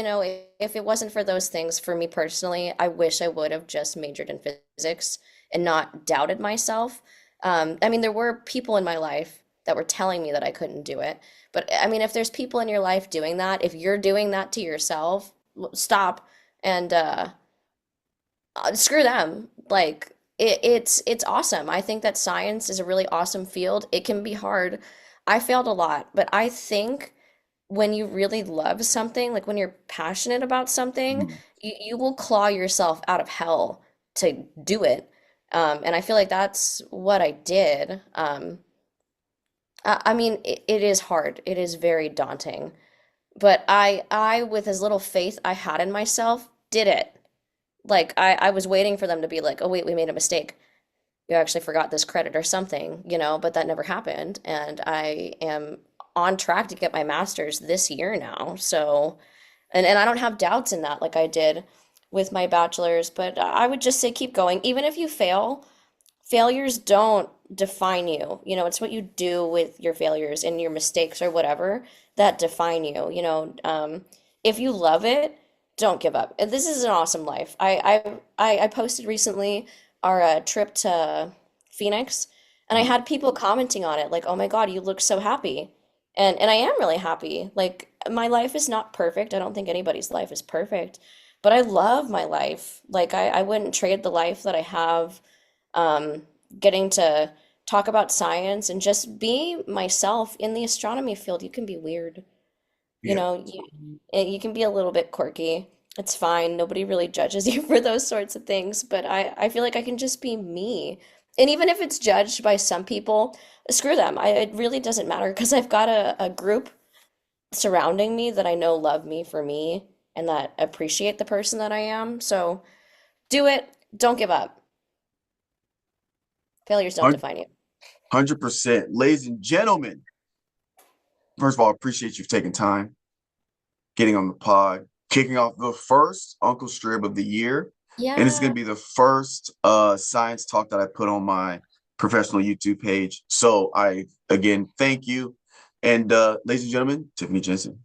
Speaker 2: if it wasn't for those things, for me personally, I wish I would have just majored in physics and not doubted myself. I mean, there were people in my life that were telling me that I couldn't do it. But I mean, if there's people in your life doing that, if you're doing that to yourself, stop and screw them. Like it's awesome. I think that science is a really awesome field. It can be hard. I failed a lot, but I think when you really love something, like when you're passionate about something,
Speaker 1: Mhm.
Speaker 2: you will claw yourself out of hell to do it. And I feel like that's what I did. I mean, it is hard. It is very daunting. But with as little faith I had in myself, did it. Like I was waiting for them to be like, oh wait, we made a mistake. You actually forgot this credit or something, but that never happened. And I am on track to get my master's this year now. So, and I don't have doubts in that like I did with my bachelor's, but I would just say keep going. Even if you fail, failures don't define you. It's what you do with your failures and your mistakes or whatever that define you. If you love it, don't give up. And this is an awesome life. I posted recently our trip to Phoenix, and I had people commenting on it like, "Oh my God, you look so happy," and I am really happy. Like my life is not perfect. I don't think anybody's life is perfect, but I love my life. Like I wouldn't trade the life that I have um, getting to talk about science and just be myself in the astronomy field. You can be weird, you
Speaker 1: Yeah.
Speaker 2: know, you can be a little bit quirky. It's fine. Nobody really judges you for those sorts of things, but I feel like I can just be me. And even if it's judged by some people, screw them. It really doesn't matter because I've got a group surrounding me that I know love me for me and that appreciate the person that I am. So do it. Don't give up. Failures don't define you.
Speaker 1: 100%. Ladies and gentlemen, first of all, I appreciate you taking time, getting on the pod, kicking off the first Uncle Strib of the year. And it's going
Speaker 2: Yeah.
Speaker 1: to be the first science talk that I put on my professional YouTube page. So I, again, thank you. And ladies and gentlemen, Tiffany Jensen.